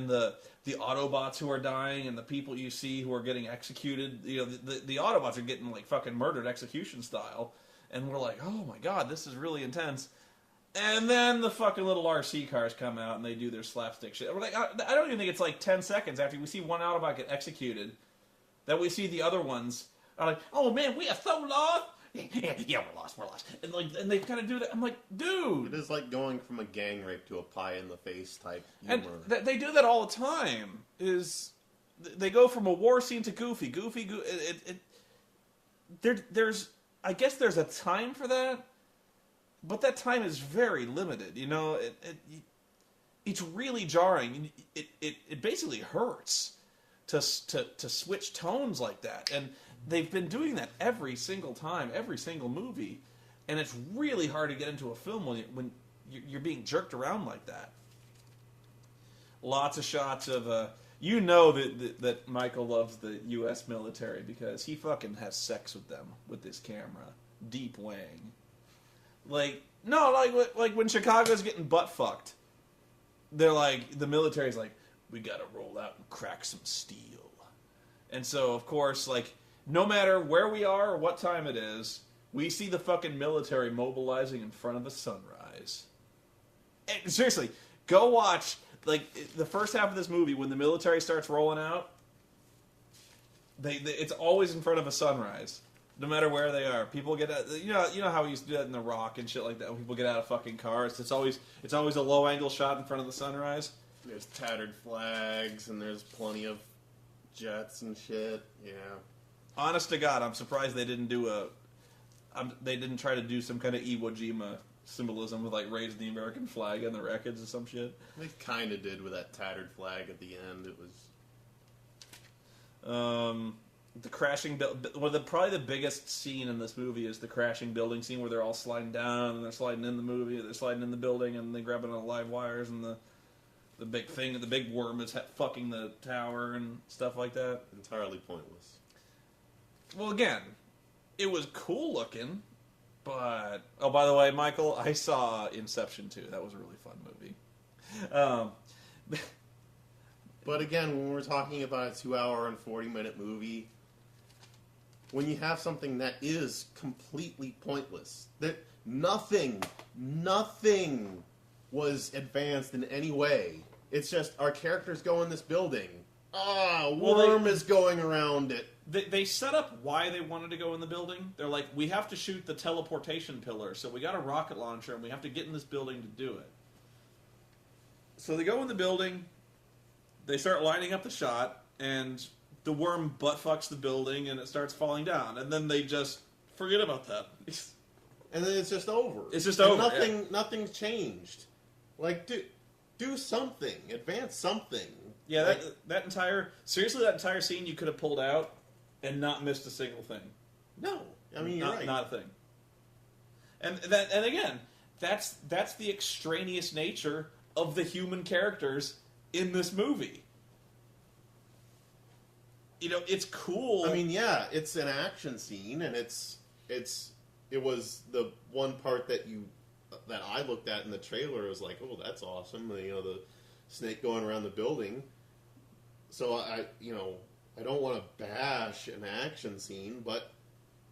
the Autobots who are dying and the people you see who are getting executed. The Autobots are getting like fucking murdered execution style. And we're like, oh my god, this is really intense. And then the fucking little RC cars come out and they do their slapstick shit. We're like, I don't even think it's like 10 seconds after we see one Autobot get executed that we see the other ones are like, oh man, we are so lost. Yeah, we're lost. And they kind of do that. I'm like, dude. It is like going from a gang rape to a pie in the face type humor. And they do that all the time. They go from a war scene to goofy. There's I guess there's a time for that, but that time is very limited. It's really jarring. It basically hurts to switch tones like that. And they've been doing that every single time, every single movie, and it's really hard to get into a film when you're being jerked around like that. Lots of shots of that Michael loves the U.S. military because he fucking has sex with them with this camera. Deep wang. Like when Chicago's getting butt fucked, they're like, the military's like, we gotta roll out and crack some steel. And so, of course, like, no matter where we are or what time it is, we see the fucking military mobilizing in front of a sunrise. And seriously, go watch, like, the first half of this movie, when the military starts rolling out, it's always in front of a sunrise. No matter where they are, people get out, you know how we used to do that in The Rock and shit like that. When people get out of fucking cars, it's always a low angle shot in front of the sunrise. There's tattered flags and there's plenty of jets and shit. Yeah. Honest to God, I'm surprised they didn't they didn't try to do some kind of Iwo Jima symbolism with like raising the American flag on the wreckage or some shit. They kind of did with that tattered flag at the end. It was. The crashing probably the biggest scene in this movie is the crashing building scene where they're all sliding down and they're sliding in the movie, they're sliding in the building and they're grabbing on live wires and the big worm is fucking the tower and stuff like that. Entirely pointless. Well, again, it was cool looking, but oh, by the way, Michael, I saw Inception 2. That was a really fun movie. But again, when we're talking about a 2-hour and 40-minute movie, when you have something that is completely pointless, that nothing was advanced in any way. It's just our characters go in this building. Worm is going around it. They set up why they wanted to go in the building. They're like, we have to shoot the teleportation pillar, so we got a rocket launcher and we have to get in this building to do it. So they go in the building, they start lining up the shot, and the worm butt fucks the building and it starts falling down. And then they just forget about that. And then it's just over. It's just over. Nothing's changed. Like, do something. Advance something. Yeah, like, that entire scene you could have pulled out and not missed a single thing. No. I mean, you're right. Not a thing. And again, that's the extraneous nature of the human characters in this movie. You know, it's cool. I mean, yeah, it's an action scene, and it was the one part that I looked at in the trailer. Was like, oh, that's awesome. You know, the snake going around the building. So I don't want to bash an action scene, but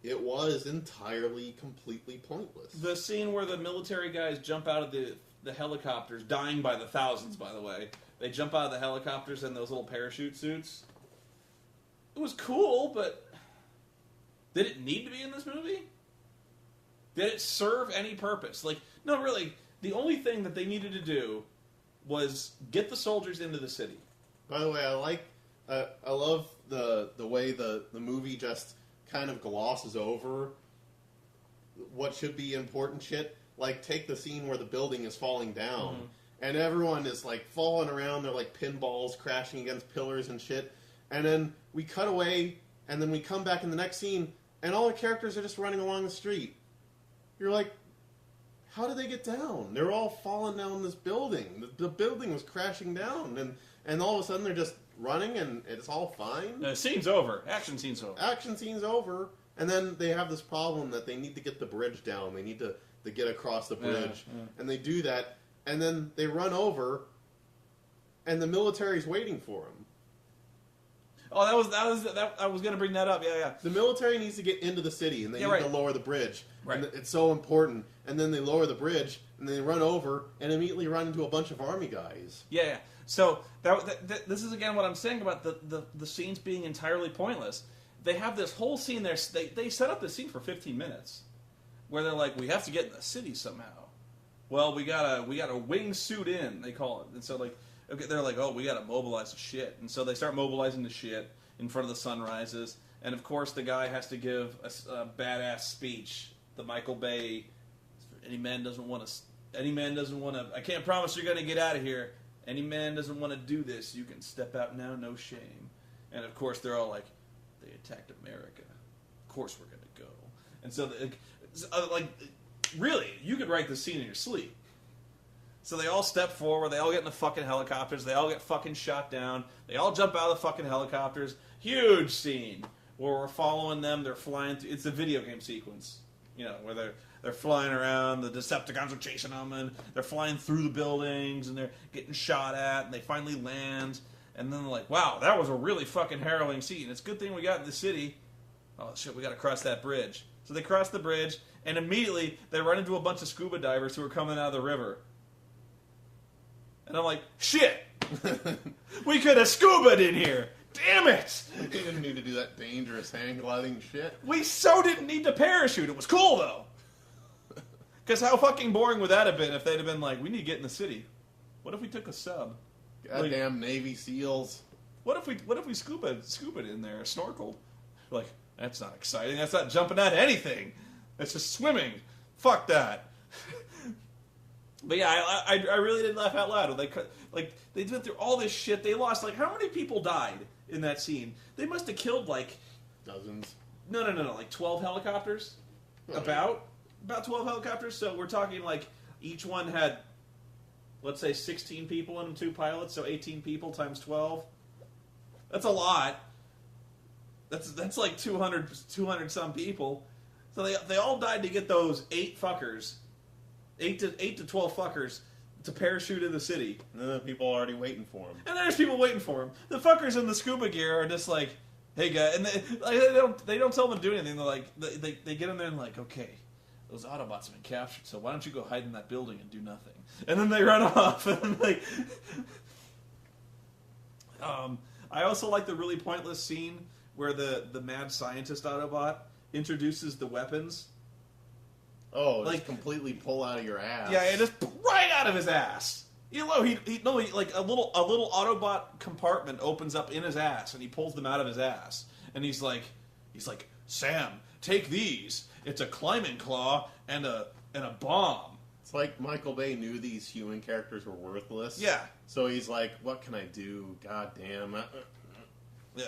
it was entirely, completely pointless. The scene where the military guys jump out of the helicopters, dying by the thousands, by the way. They jump out of the helicopters in those little parachute suits. It was cool, but did it need to be in this movie? Did it serve any purpose? Like, no, really. The only thing that they needed to do was get the soldiers into the city. By the way, I love the way the movie just kind of glosses over what should be important shit. Like, take the scene where the building is falling down, and everyone is, like, falling around. They're like pinballs crashing against pillars and shit. And then we cut away, and then we come back in the next scene, and all the characters are just running along the street. You're like, how did they get down? They're all falling down this building. The building was crashing down, and all of a sudden they're just running, and it's all fine. The scene's over. Action scene's over. Action scene's over, and then they have this problem that they need to get the bridge down. They need to get across the bridge, and they do that, and then they run over, and the military's waiting for them. Oh, I was going to bring that up. Yeah. The military needs to get into the city, and they need to lower the bridge. Right. And it's so important. And then they lower the bridge, and they run over, and immediately run into a bunch of army guys. Yeah. So this is again what I'm saying about the scenes being entirely pointless. They have this whole scene there. They set up the scene for 15 minutes, where they're like, we have to get in the city somehow. Well, we got a wingsuit in, they call it, and so like. Okay, they're like, oh, we gotta mobilize the shit. And so they start mobilizing the shit in front of the sunrises. And of course, the guy has to give a badass speech. The Michael Bay, any man doesn't want to, I can't promise you're gonna get out of here. Any man doesn't want to do this. You can step out now, no shame. And of course, they're all like, they attacked America. Of course we're gonna go. And so, like, really, you could write this scene in your sleep. So they all step forward, they all get in the fucking helicopters, they all get fucking shot down, they all jump out of the fucking helicopters. Huge scene where we're following them, they're flying through, it's a video game sequence, you know, where they're flying around, the Decepticons are chasing them, and they're flying through the buildings, and they're getting shot at, and they finally land, and then they're like, wow, that was a really fucking harrowing scene. It's a good thing we got in the city. Oh shit, we gotta cross that bridge. So they cross the bridge, and immediately they run into a bunch of scuba divers who are coming out of the river. And I'm like, shit! We could have scuba'd in here! Damn it! We didn't need to do that dangerous hang gliding shit. We so didn't need to parachute. It was cool, though. Because how fucking boring would that have been if they'd have been like, we need to get in the city. What if we took a sub? Goddamn Navy SEALs. What if we scuba in there, snorkeled? Like, that's not exciting. That's not jumping out of anything. That's just swimming. Fuck that. But yeah, I really did laugh out loud. They went through all this shit. They lost, like, how many people died in that scene? They must have killed, like... Dozens. No, like 12 helicopters? Oh, About 12 helicopters. So we're talking, like, each one had, let's say, 16 people in them, 2 pilots, so 18 people times 12. That's a lot. That's like 200 some people. So they all died to get those 8 fuckers, 8 to 12 fuckers, to parachute in the city. And then people are already waiting for them. And there's people waiting for them. The fuckers in the scuba gear are just like, hey guys, and they don't tell them to do anything. They're like, they get in there and like, okay, those Autobots have been captured, so why don't you go hide in that building and do nothing? And then they run off. And like, I also like the really pointless scene where the mad scientist Autobot introduces the weapons. Oh, like completely pull out of your ass. Yeah, just right out of his ass. You know, he like a little Autobot compartment opens up in his ass, and he pulls them out of his ass, and he's like, Sam, take these. It's a climbing claw and a bomb. It's like Michael Bay knew these human characters were worthless. Yeah. So he's like, what can I do? God damn. Yeah.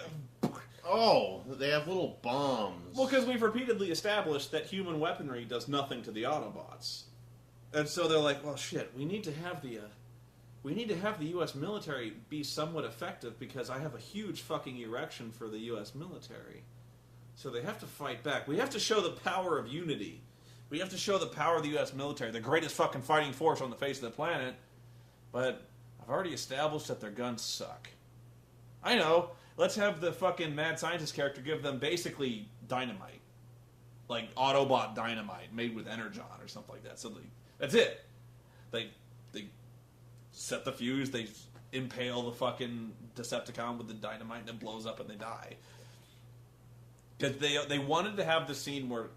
Oh, they have little bombs. Well, because we've repeatedly established that human weaponry does nothing to the Autobots, and so they're like, well, shit, we need to have the U.S. military be somewhat effective because I have a huge fucking erection for the U.S. military. So they have to fight back. We have to show the power of unity. We have to show the power of the U.S. military, the greatest fucking fighting force on the face of the planet. But I've already established that their guns suck. I know. Let's have the fucking mad scientist character give them basically dynamite. Like Autobot dynamite made with Energon or something like that. So that's it. They set the fuse, they impale the fucking Decepticon with the dynamite, and it blows up and they die. Because they wanted to have the scene where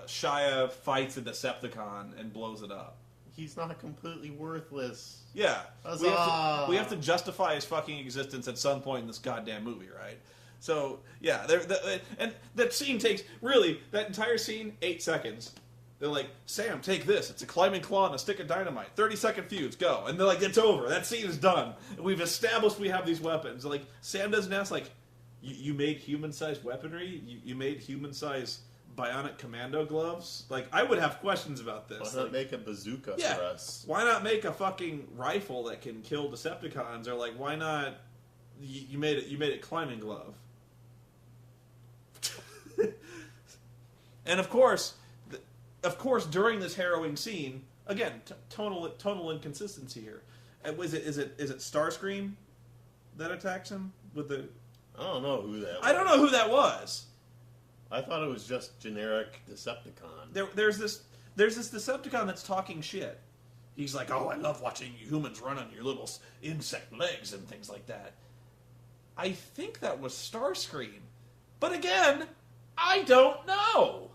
Shia fights a Decepticon and blows it up. He's not completely worthless. Yeah. Huzzah! We have to justify his fucking existence at some point in this goddamn movie, right? So, yeah. And that scene takes, really, that entire scene, 8 seconds. They're like, Sam, take this. It's a climbing claw and a stick of dynamite. 30-second fuse, go. And they're like, it's over. That scene is done. We've established we have these weapons. Like, Sam doesn't ask, like, you made human-sized weaponry? You made human-sized bionic commando gloves? Like, I would have questions about this. Why not make a bazooka for us? Why not make a fucking rifle that can kill Decepticons? Or, like, why not... You made it climbing glove. And, of course, during this harrowing scene, again, tonal inconsistency here. Is it Starscream that attacks him with the... I don't know who that was. I don't know who that was. I thought it was just generic Decepticon. There's this Decepticon that's talking shit. He's like, oh, I love watching humans run on your little insect legs and things like that. I think that was Starscream. But again, I don't know.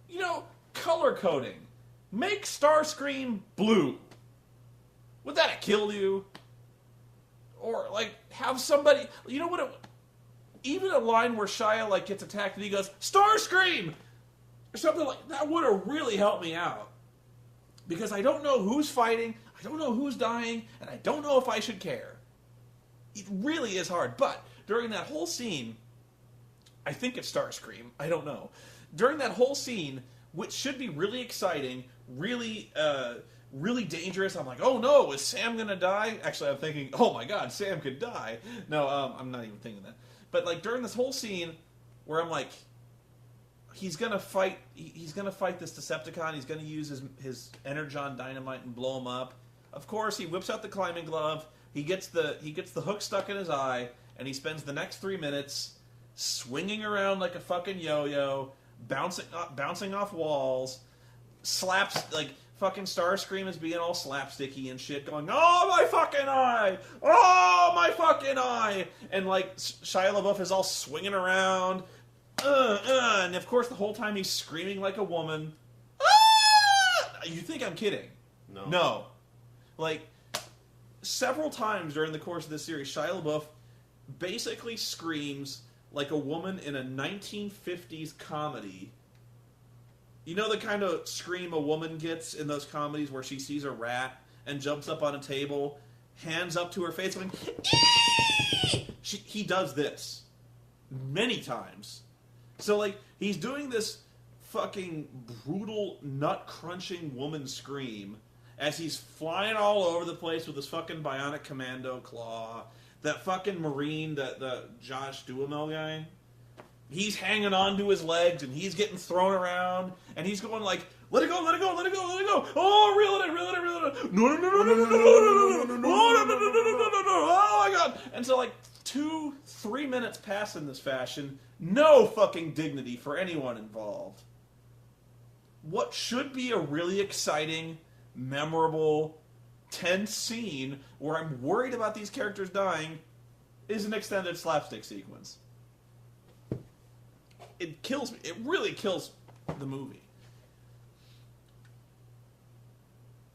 You know, color coding. Make Starscream blue. Would that have killed you? Or, like, have somebody... You know what... Even a line where Shia, like, gets attacked and he goes, Starscream! Or something like that would have really helped me out. Because I don't know who's fighting, I don't know who's dying, and I don't know if I should care. It really is hard. But during that whole scene, I think it's Starscream, I don't know. During that whole scene, which should be really exciting, really dangerous. I'm like, oh no, is Sam gonna die? Actually, I'm thinking, oh my god, Sam could die. No, I'm not even thinking that. But like during this whole scene, where I'm like, he's gonna fight this Decepticon. He's gonna use his Energon dynamite and blow him up. Of course, he whips out the climbing glove. He gets the hook stuck in his eye, and he spends the next 3 minutes swinging around like a fucking yo-yo, bouncing off walls, slaps, like, fucking Starscream is being all slapsticky and shit, going, "Oh, my fucking eye! Oh, my fucking eye!" And, like, Shia LaBeouf is all swinging around, and of course the whole time he's screaming like a woman. Ah! You think I'm kidding? No. Like, several times during the course of this series, Shia LaBeouf basically screams like a woman in a 1950s comedy. You know the kind of scream a woman gets in those comedies where she sees a rat and jumps up on a table, hands up to her face, going, he does this many times. So, like, he's doing this fucking brutal, nut-crunching woman scream as he's flying all over the place with his fucking bionic commando claw. That fucking Marine, the Josh Duhamel guy, he's hanging on to his legs and he's getting thrown around and he's going like, let it go, let it go, let it go, let it go. Oh, reel it in, reel it in, reel it in. No, no, no, no, no, no, no, no, no, no, no, no, oh my god. And so like 2-3 minutes pass in this fashion. No fucking dignity for anyone involved. What should be a really exciting, memorable, tense scene where I'm worried about these characters dying is an extended slapstick sequence. It kills me. It really kills the movie.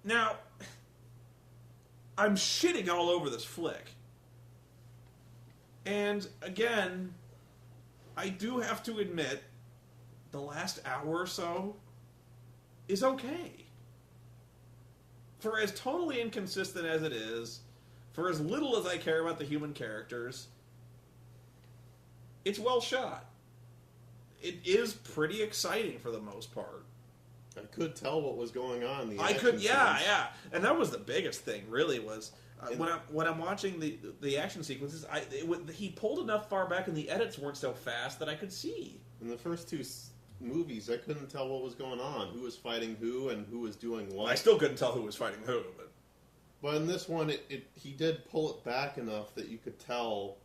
Now, I'm shitting all over this flick. And, again, I do have to admit, the last hour or so is okay. For as totally inconsistent as it is, for as little as I care about the human characters, it's well shot. It is pretty exciting for the most part. I could tell what was going on. Yeah. And that was the biggest thing, really, was when I'm watching the action sequences, he pulled enough far back and the edits weren't so fast that I could see. In the first two movies, I couldn't tell what was going on, who was fighting who and who was doing what. I still couldn't tell who was fighting who, but in this one, he did pull it back enough that you could tell.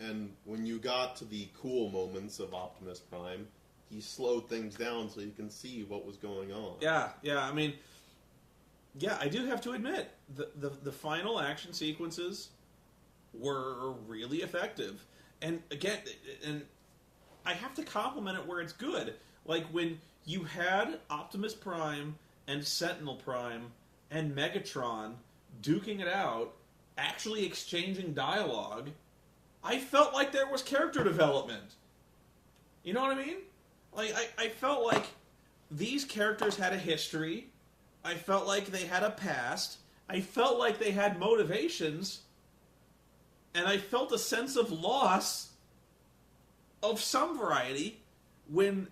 And when you got to the cool moments of Optimus Prime, he slowed things down so you can see what was going on. Yeah. I mean, yeah, I do have to admit, the final action sequences were really effective. And again, and I have to compliment it where it's good. Like when you had Optimus Prime and Sentinel Prime and Megatron duking it out, actually exchanging dialogue, I felt like there was character development. You know what I mean? Like, I felt like these characters had a history. I felt like they had a past. I felt like they had motivations. And I felt a sense of loss of some variety when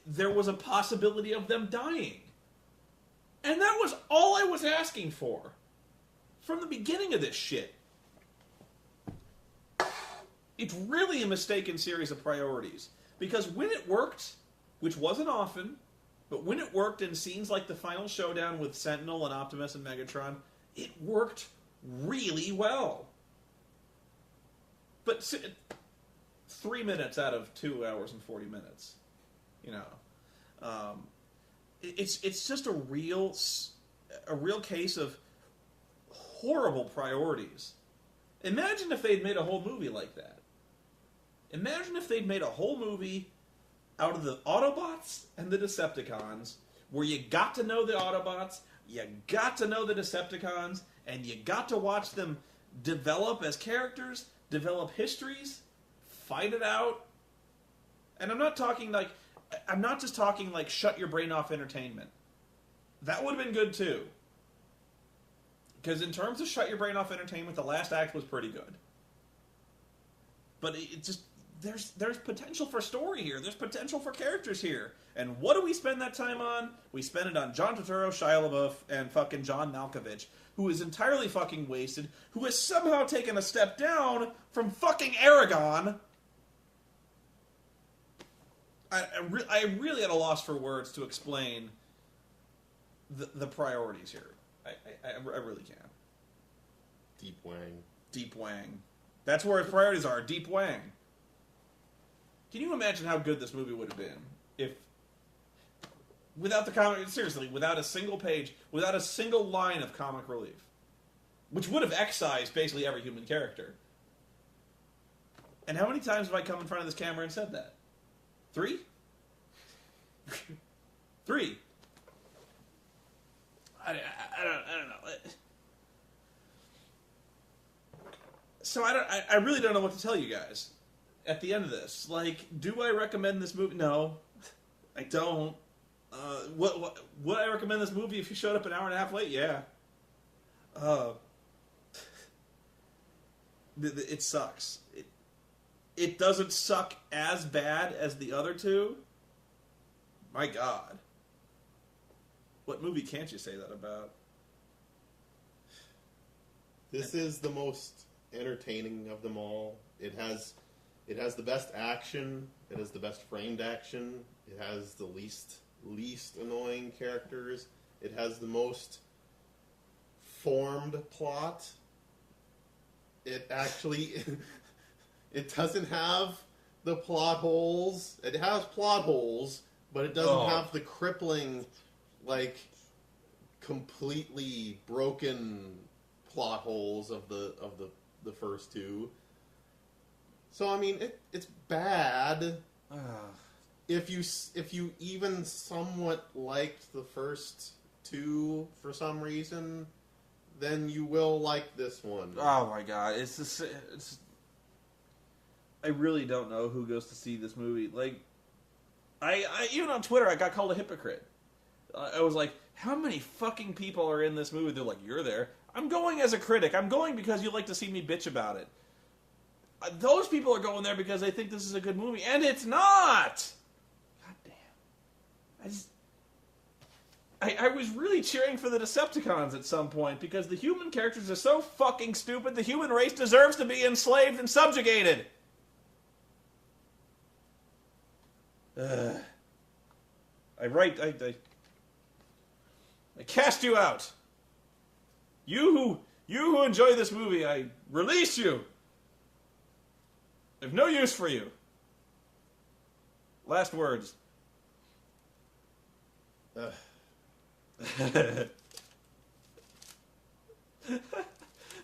there was a possibility of them dying. And that was all I was asking for from the beginning of this shit. It's really a mistaken series of priorities. Because when it worked, which wasn't often, but when it worked in scenes like the final showdown with Sentinel and Optimus and Megatron, it worked really well. But 3 minutes out of 2 hours and 40 minutes, you know, it's just a real case of horrible priorities. Imagine if they'd made a whole movie like that. Imagine if they'd made a whole movie out of the Autobots and the Decepticons, where you got to know the Autobots, you got to know the Decepticons, and you got to watch them develop as characters, develop histories, fight it out. And I'm not just talking like shut your brain off entertainment. That would have been good too. Because in terms of shut your brain off entertainment, the last act was pretty good. But it just, there's potential for story here. There's potential for characters here. And what do we spend that time on? We spend it on John Turturro, Shia LaBeouf, and fucking John Malkovich, who is entirely fucking wasted, who has somehow taken a step down from fucking Aragon. I really at a loss for words to explain the priorities here. I really can't. Deep Wang. Deep Wang. That's where his priorities are. Deep Wang. Can you imagine how good this movie would have been Without the comic, seriously, without a single page, without a single line of comic relief. Which would have excised basically every human character. And how many times have I come in front of this camera and said that? 3? 3. I don't know. So I really don't know what to tell you guys at the end of this. Like, do I recommend this movie? No, I don't. Would I recommend this movie if you showed up an hour and a half late? Yeah. It sucks. It doesn't suck as bad as the other two. My God. What movie can't you say that about? This is the most entertaining of them all. It has the best action. It has the best framed action. It has the least annoying characters. It has the most formed plot. It actually it doesn't have the plot holes. It has plot holes, but it doesn't have the crippling, like, completely broken plot holes of the first two. So I mean, it's bad. If you even somewhat liked the first two for some reason, then you will like this one. Oh my God, it's I really don't know who goes to see this movie. Like, I even on Twitter I got called a hypocrite. I was like, how many fucking people are in this movie? They're like, you're there. I'm going as a critic. I'm going because you like to see me bitch about it. Those people are going there because they think this is a good movie, and it's not. God damn. I was really cheering for the Decepticons at some point because the human characters are so fucking stupid. The human race deserves to be enslaved and subjugated. I cast you out. You who enjoy this movie, I release you. I have no use for you. Last words.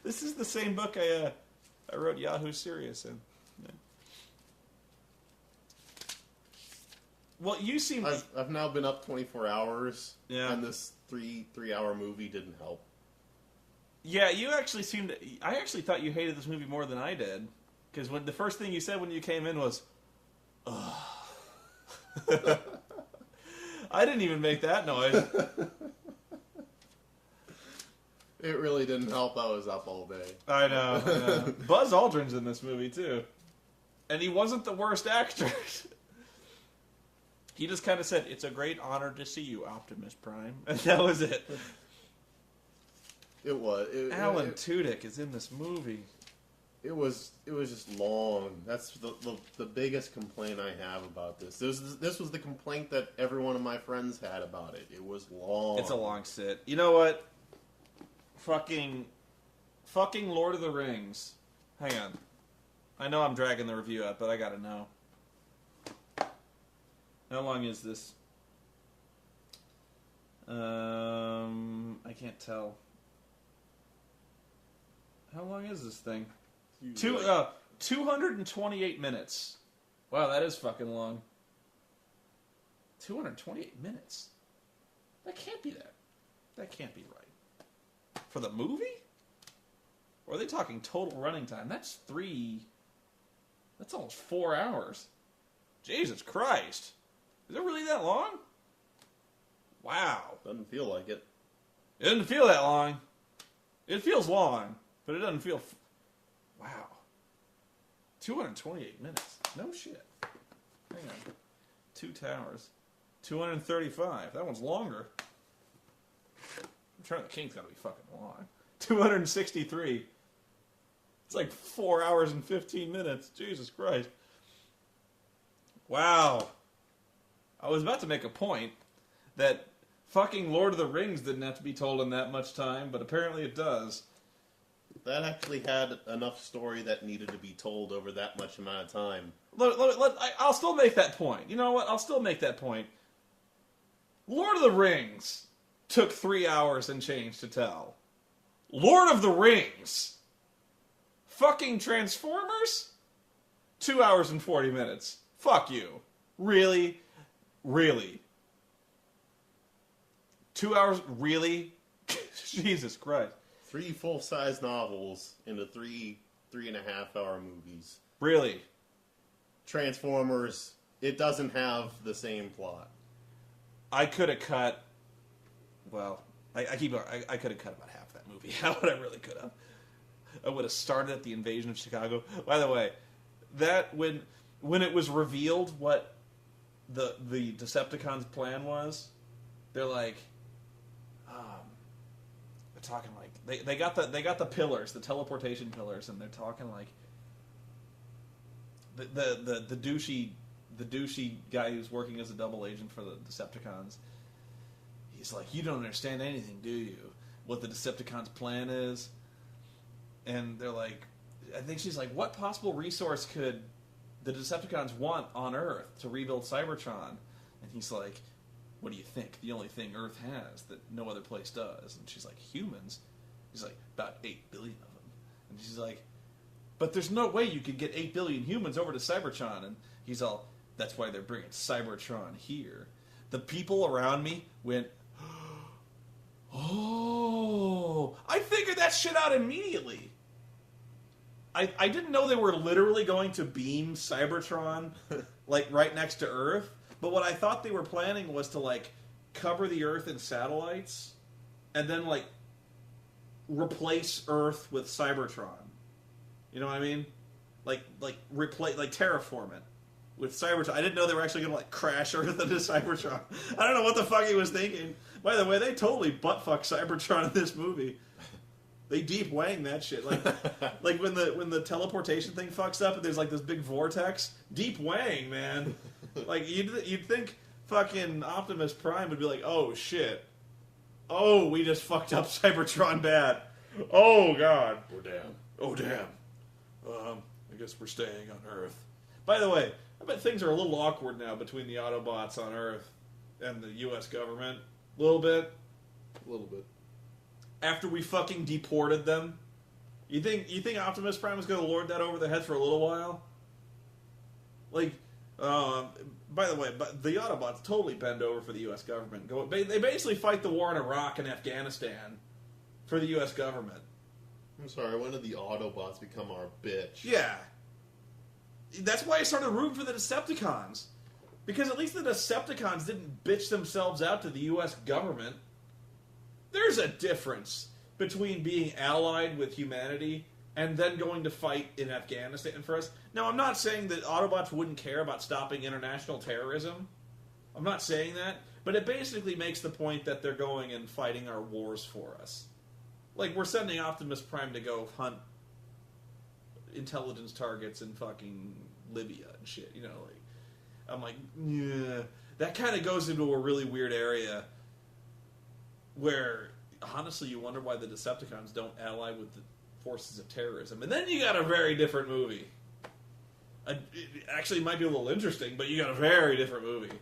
This is the same book I wrote Yahoo Serious in. Yeah. Well, you seem... I've now been up 24 hours, yeah. And this three-hour movie didn't help. Yeah, you actually seemed... I actually thought you hated this movie more than I did. Because when the first thing you said when you came in was, ugh. I didn't even make that noise. It really didn't help. I was up all day. I know. Buzz Aldrin's in this movie, too. And he wasn't the worst actor. He just kind of said, it's a great honor to see you, Optimus Prime. And that was it. It was. Alan Tudyk is in this movie. It was just long. That's the biggest complaint I have about this. This was the complaint that every one of my friends had about it. It was long. It's a long sit. You know what? Fucking Lord of the Rings. Hang on. I know I'm dragging the review out, but I gotta know. How long is this? I can't tell. How long is this thing? 228 minutes. Wow, that is fucking long. 228 minutes? That can't be that. That can't be right. For the movie? Or are they talking total running time? That's almost 4 hours. Jesus Christ. Is it really that long? Wow. Doesn't feel like it. It doesn't feel that long. It feels long, but it doesn't feel... Wow. 228 minutes. No shit. Hang on. 2 Towers. 235. That one's longer. Return of the King's gotta be fucking long. 263. It's like 4 hours and 15 minutes. Jesus Christ. Wow. I was about to make a point that fucking Lord of the Rings didn't have to be told in that much time, but apparently it does. That actually had enough story that needed to be told over that much amount of time. I'll still make that point. You know what? I'll still make that point. Lord of the Rings took 3 hours and change to tell. Lord of the Rings. Fucking Transformers? 2 hours and 40 minutes. Fuck you. Really? Really? 2 hours? Really? Jesus Christ. 3 full-size novels into 3.5-hour movies. Really? Transformers, it doesn't have the same plot. I could have cut... Well, I could have cut about half that movie out. I really could have. I would have started at the invasion of Chicago. By the way, that when it was revealed what the Decepticons' plan was, they're like, they're talking like they got the pillars, the teleportation pillars, and they're talking like the douchey guy who's working as a double agent for the Decepticons. He's like, you don't understand anything, do you? What the Decepticons' plan is? And they're like, I think she's like, what possible resource could the Decepticons want on Earth to rebuild Cybertron? And he's like, what do you think? The only thing Earth has that no other place does. And she's like, humans? He's like, about 8 billion of them. And she's like, but there's no way you could get 8 billion humans over to Cybertron. And he's all, that's why they're bringing Cybertron here. The people around me went, oh, I figured that shit out immediately. I didn't know they were literally going to beam Cybertron like right next to Earth, but what I thought they were planning was to like cover the Earth in satellites and then like replace Earth with Cybertron. You know what I mean? Like terraform it with Cybertron. I didn't know they were actually going to like crash Earth into Cybertron. I don't know what the fuck he was thinking. By the way, they totally buttfuck Cybertron in this movie. They deep wang that shit. Like when the teleportation thing fucks up and there's like this big vortex. Deep wang, man. Like you'd think fucking Optimus Prime would be like, oh shit. Oh, we just fucked up Cybertron bad. Oh god. Or damn. Oh damn. I guess we're staying on Earth. By the way, I bet things are a little awkward now between the Autobots on Earth and the U.S. government. A little bit. A little bit. After we fucking deported them, you think Optimus Prime is going to lord that over their heads for a little while? Like, by the way, but the Autobots totally bend over for the U.S. government. They basically fight the war in Iraq and Afghanistan for the U.S. government. I'm sorry, when did the Autobots become our bitch? Yeah. That's why I started rooting for the Decepticons. Because at least the Decepticons didn't bitch themselves out to the U.S. government. There's a difference between being allied with humanity and then going to fight in Afghanistan for us. Now, I'm not saying that Autobots wouldn't care about stopping international terrorism. I'm not saying that. But it basically makes the point that they're going and fighting our wars for us. Like, we're sending Optimus Prime to go hunt intelligence targets in fucking Libya and shit, you know, like, I'm like, yeah. That kind of goes into a really weird area where, honestly, you wonder why the Decepticons don't ally with the forces of terrorism. And then you got a very different movie. It actually might be a little interesting, but you got a very different movie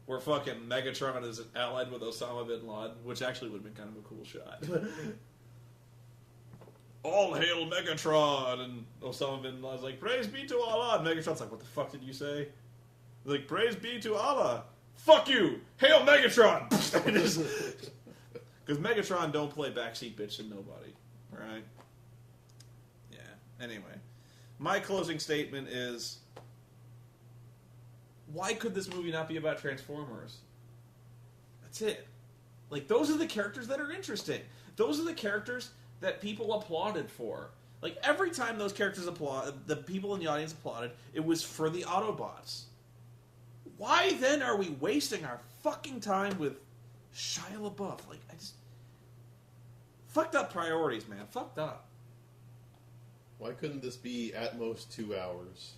where fucking Megatron is allied with Osama bin Laden, which actually would have been kind of a cool shot. All hail Megatron! And Osama bin Laden's like, praise be to Allah! And Megatron's like, what the fuck did you say? Like, praise be to Allah! Fuck you! Hail Megatron! Because Megatron don't play backseat bitch to nobody. Alright? Yeah. Anyway. My closing statement is, why could this movie not be about Transformers? That's it. Like, those are the characters that are interesting. Those are the characters that people applauded for. Like, every time those characters applauded, the people in the audience applauded, it was for the Autobots. Why then are we wasting our fucking time with Shia LaBeouf? Like, I just... Fucked up priorities, man. Fucked up. Why couldn't this be at most 2 hours?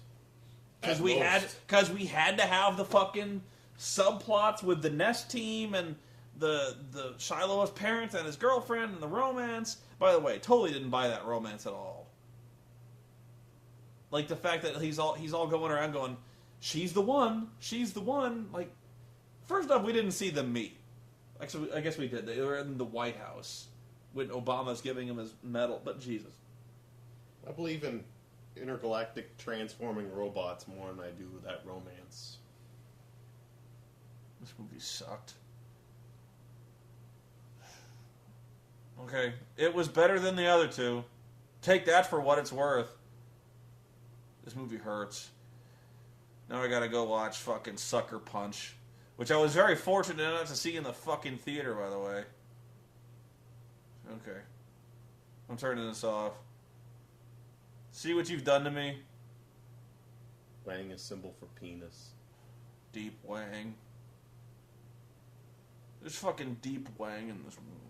Because we had to have the fucking subplots with the Nest team and the Shia LaBeouf's parents and his girlfriend and the romance. By the way, totally didn't buy that romance at all. Like the fact that he's all going around going, she's the one. Like, first off, we didn't see them meet. Actually, I guess we did. They were in the White House when Obama's giving him his medal. But Jesus. I believe in intergalactic transforming robots more than I do that romance. This movie sucked. Okay, it was better than the other two. Take that for what it's worth. This movie hurts. Now I gotta go watch fucking Sucker Punch, which I was very fortunate enough to see in the fucking theater, by the way. Okay. I'm turning this off. See what you've done to me? Wang is symbol for penis. Deep Wang. There's fucking Deep Wang in this movie.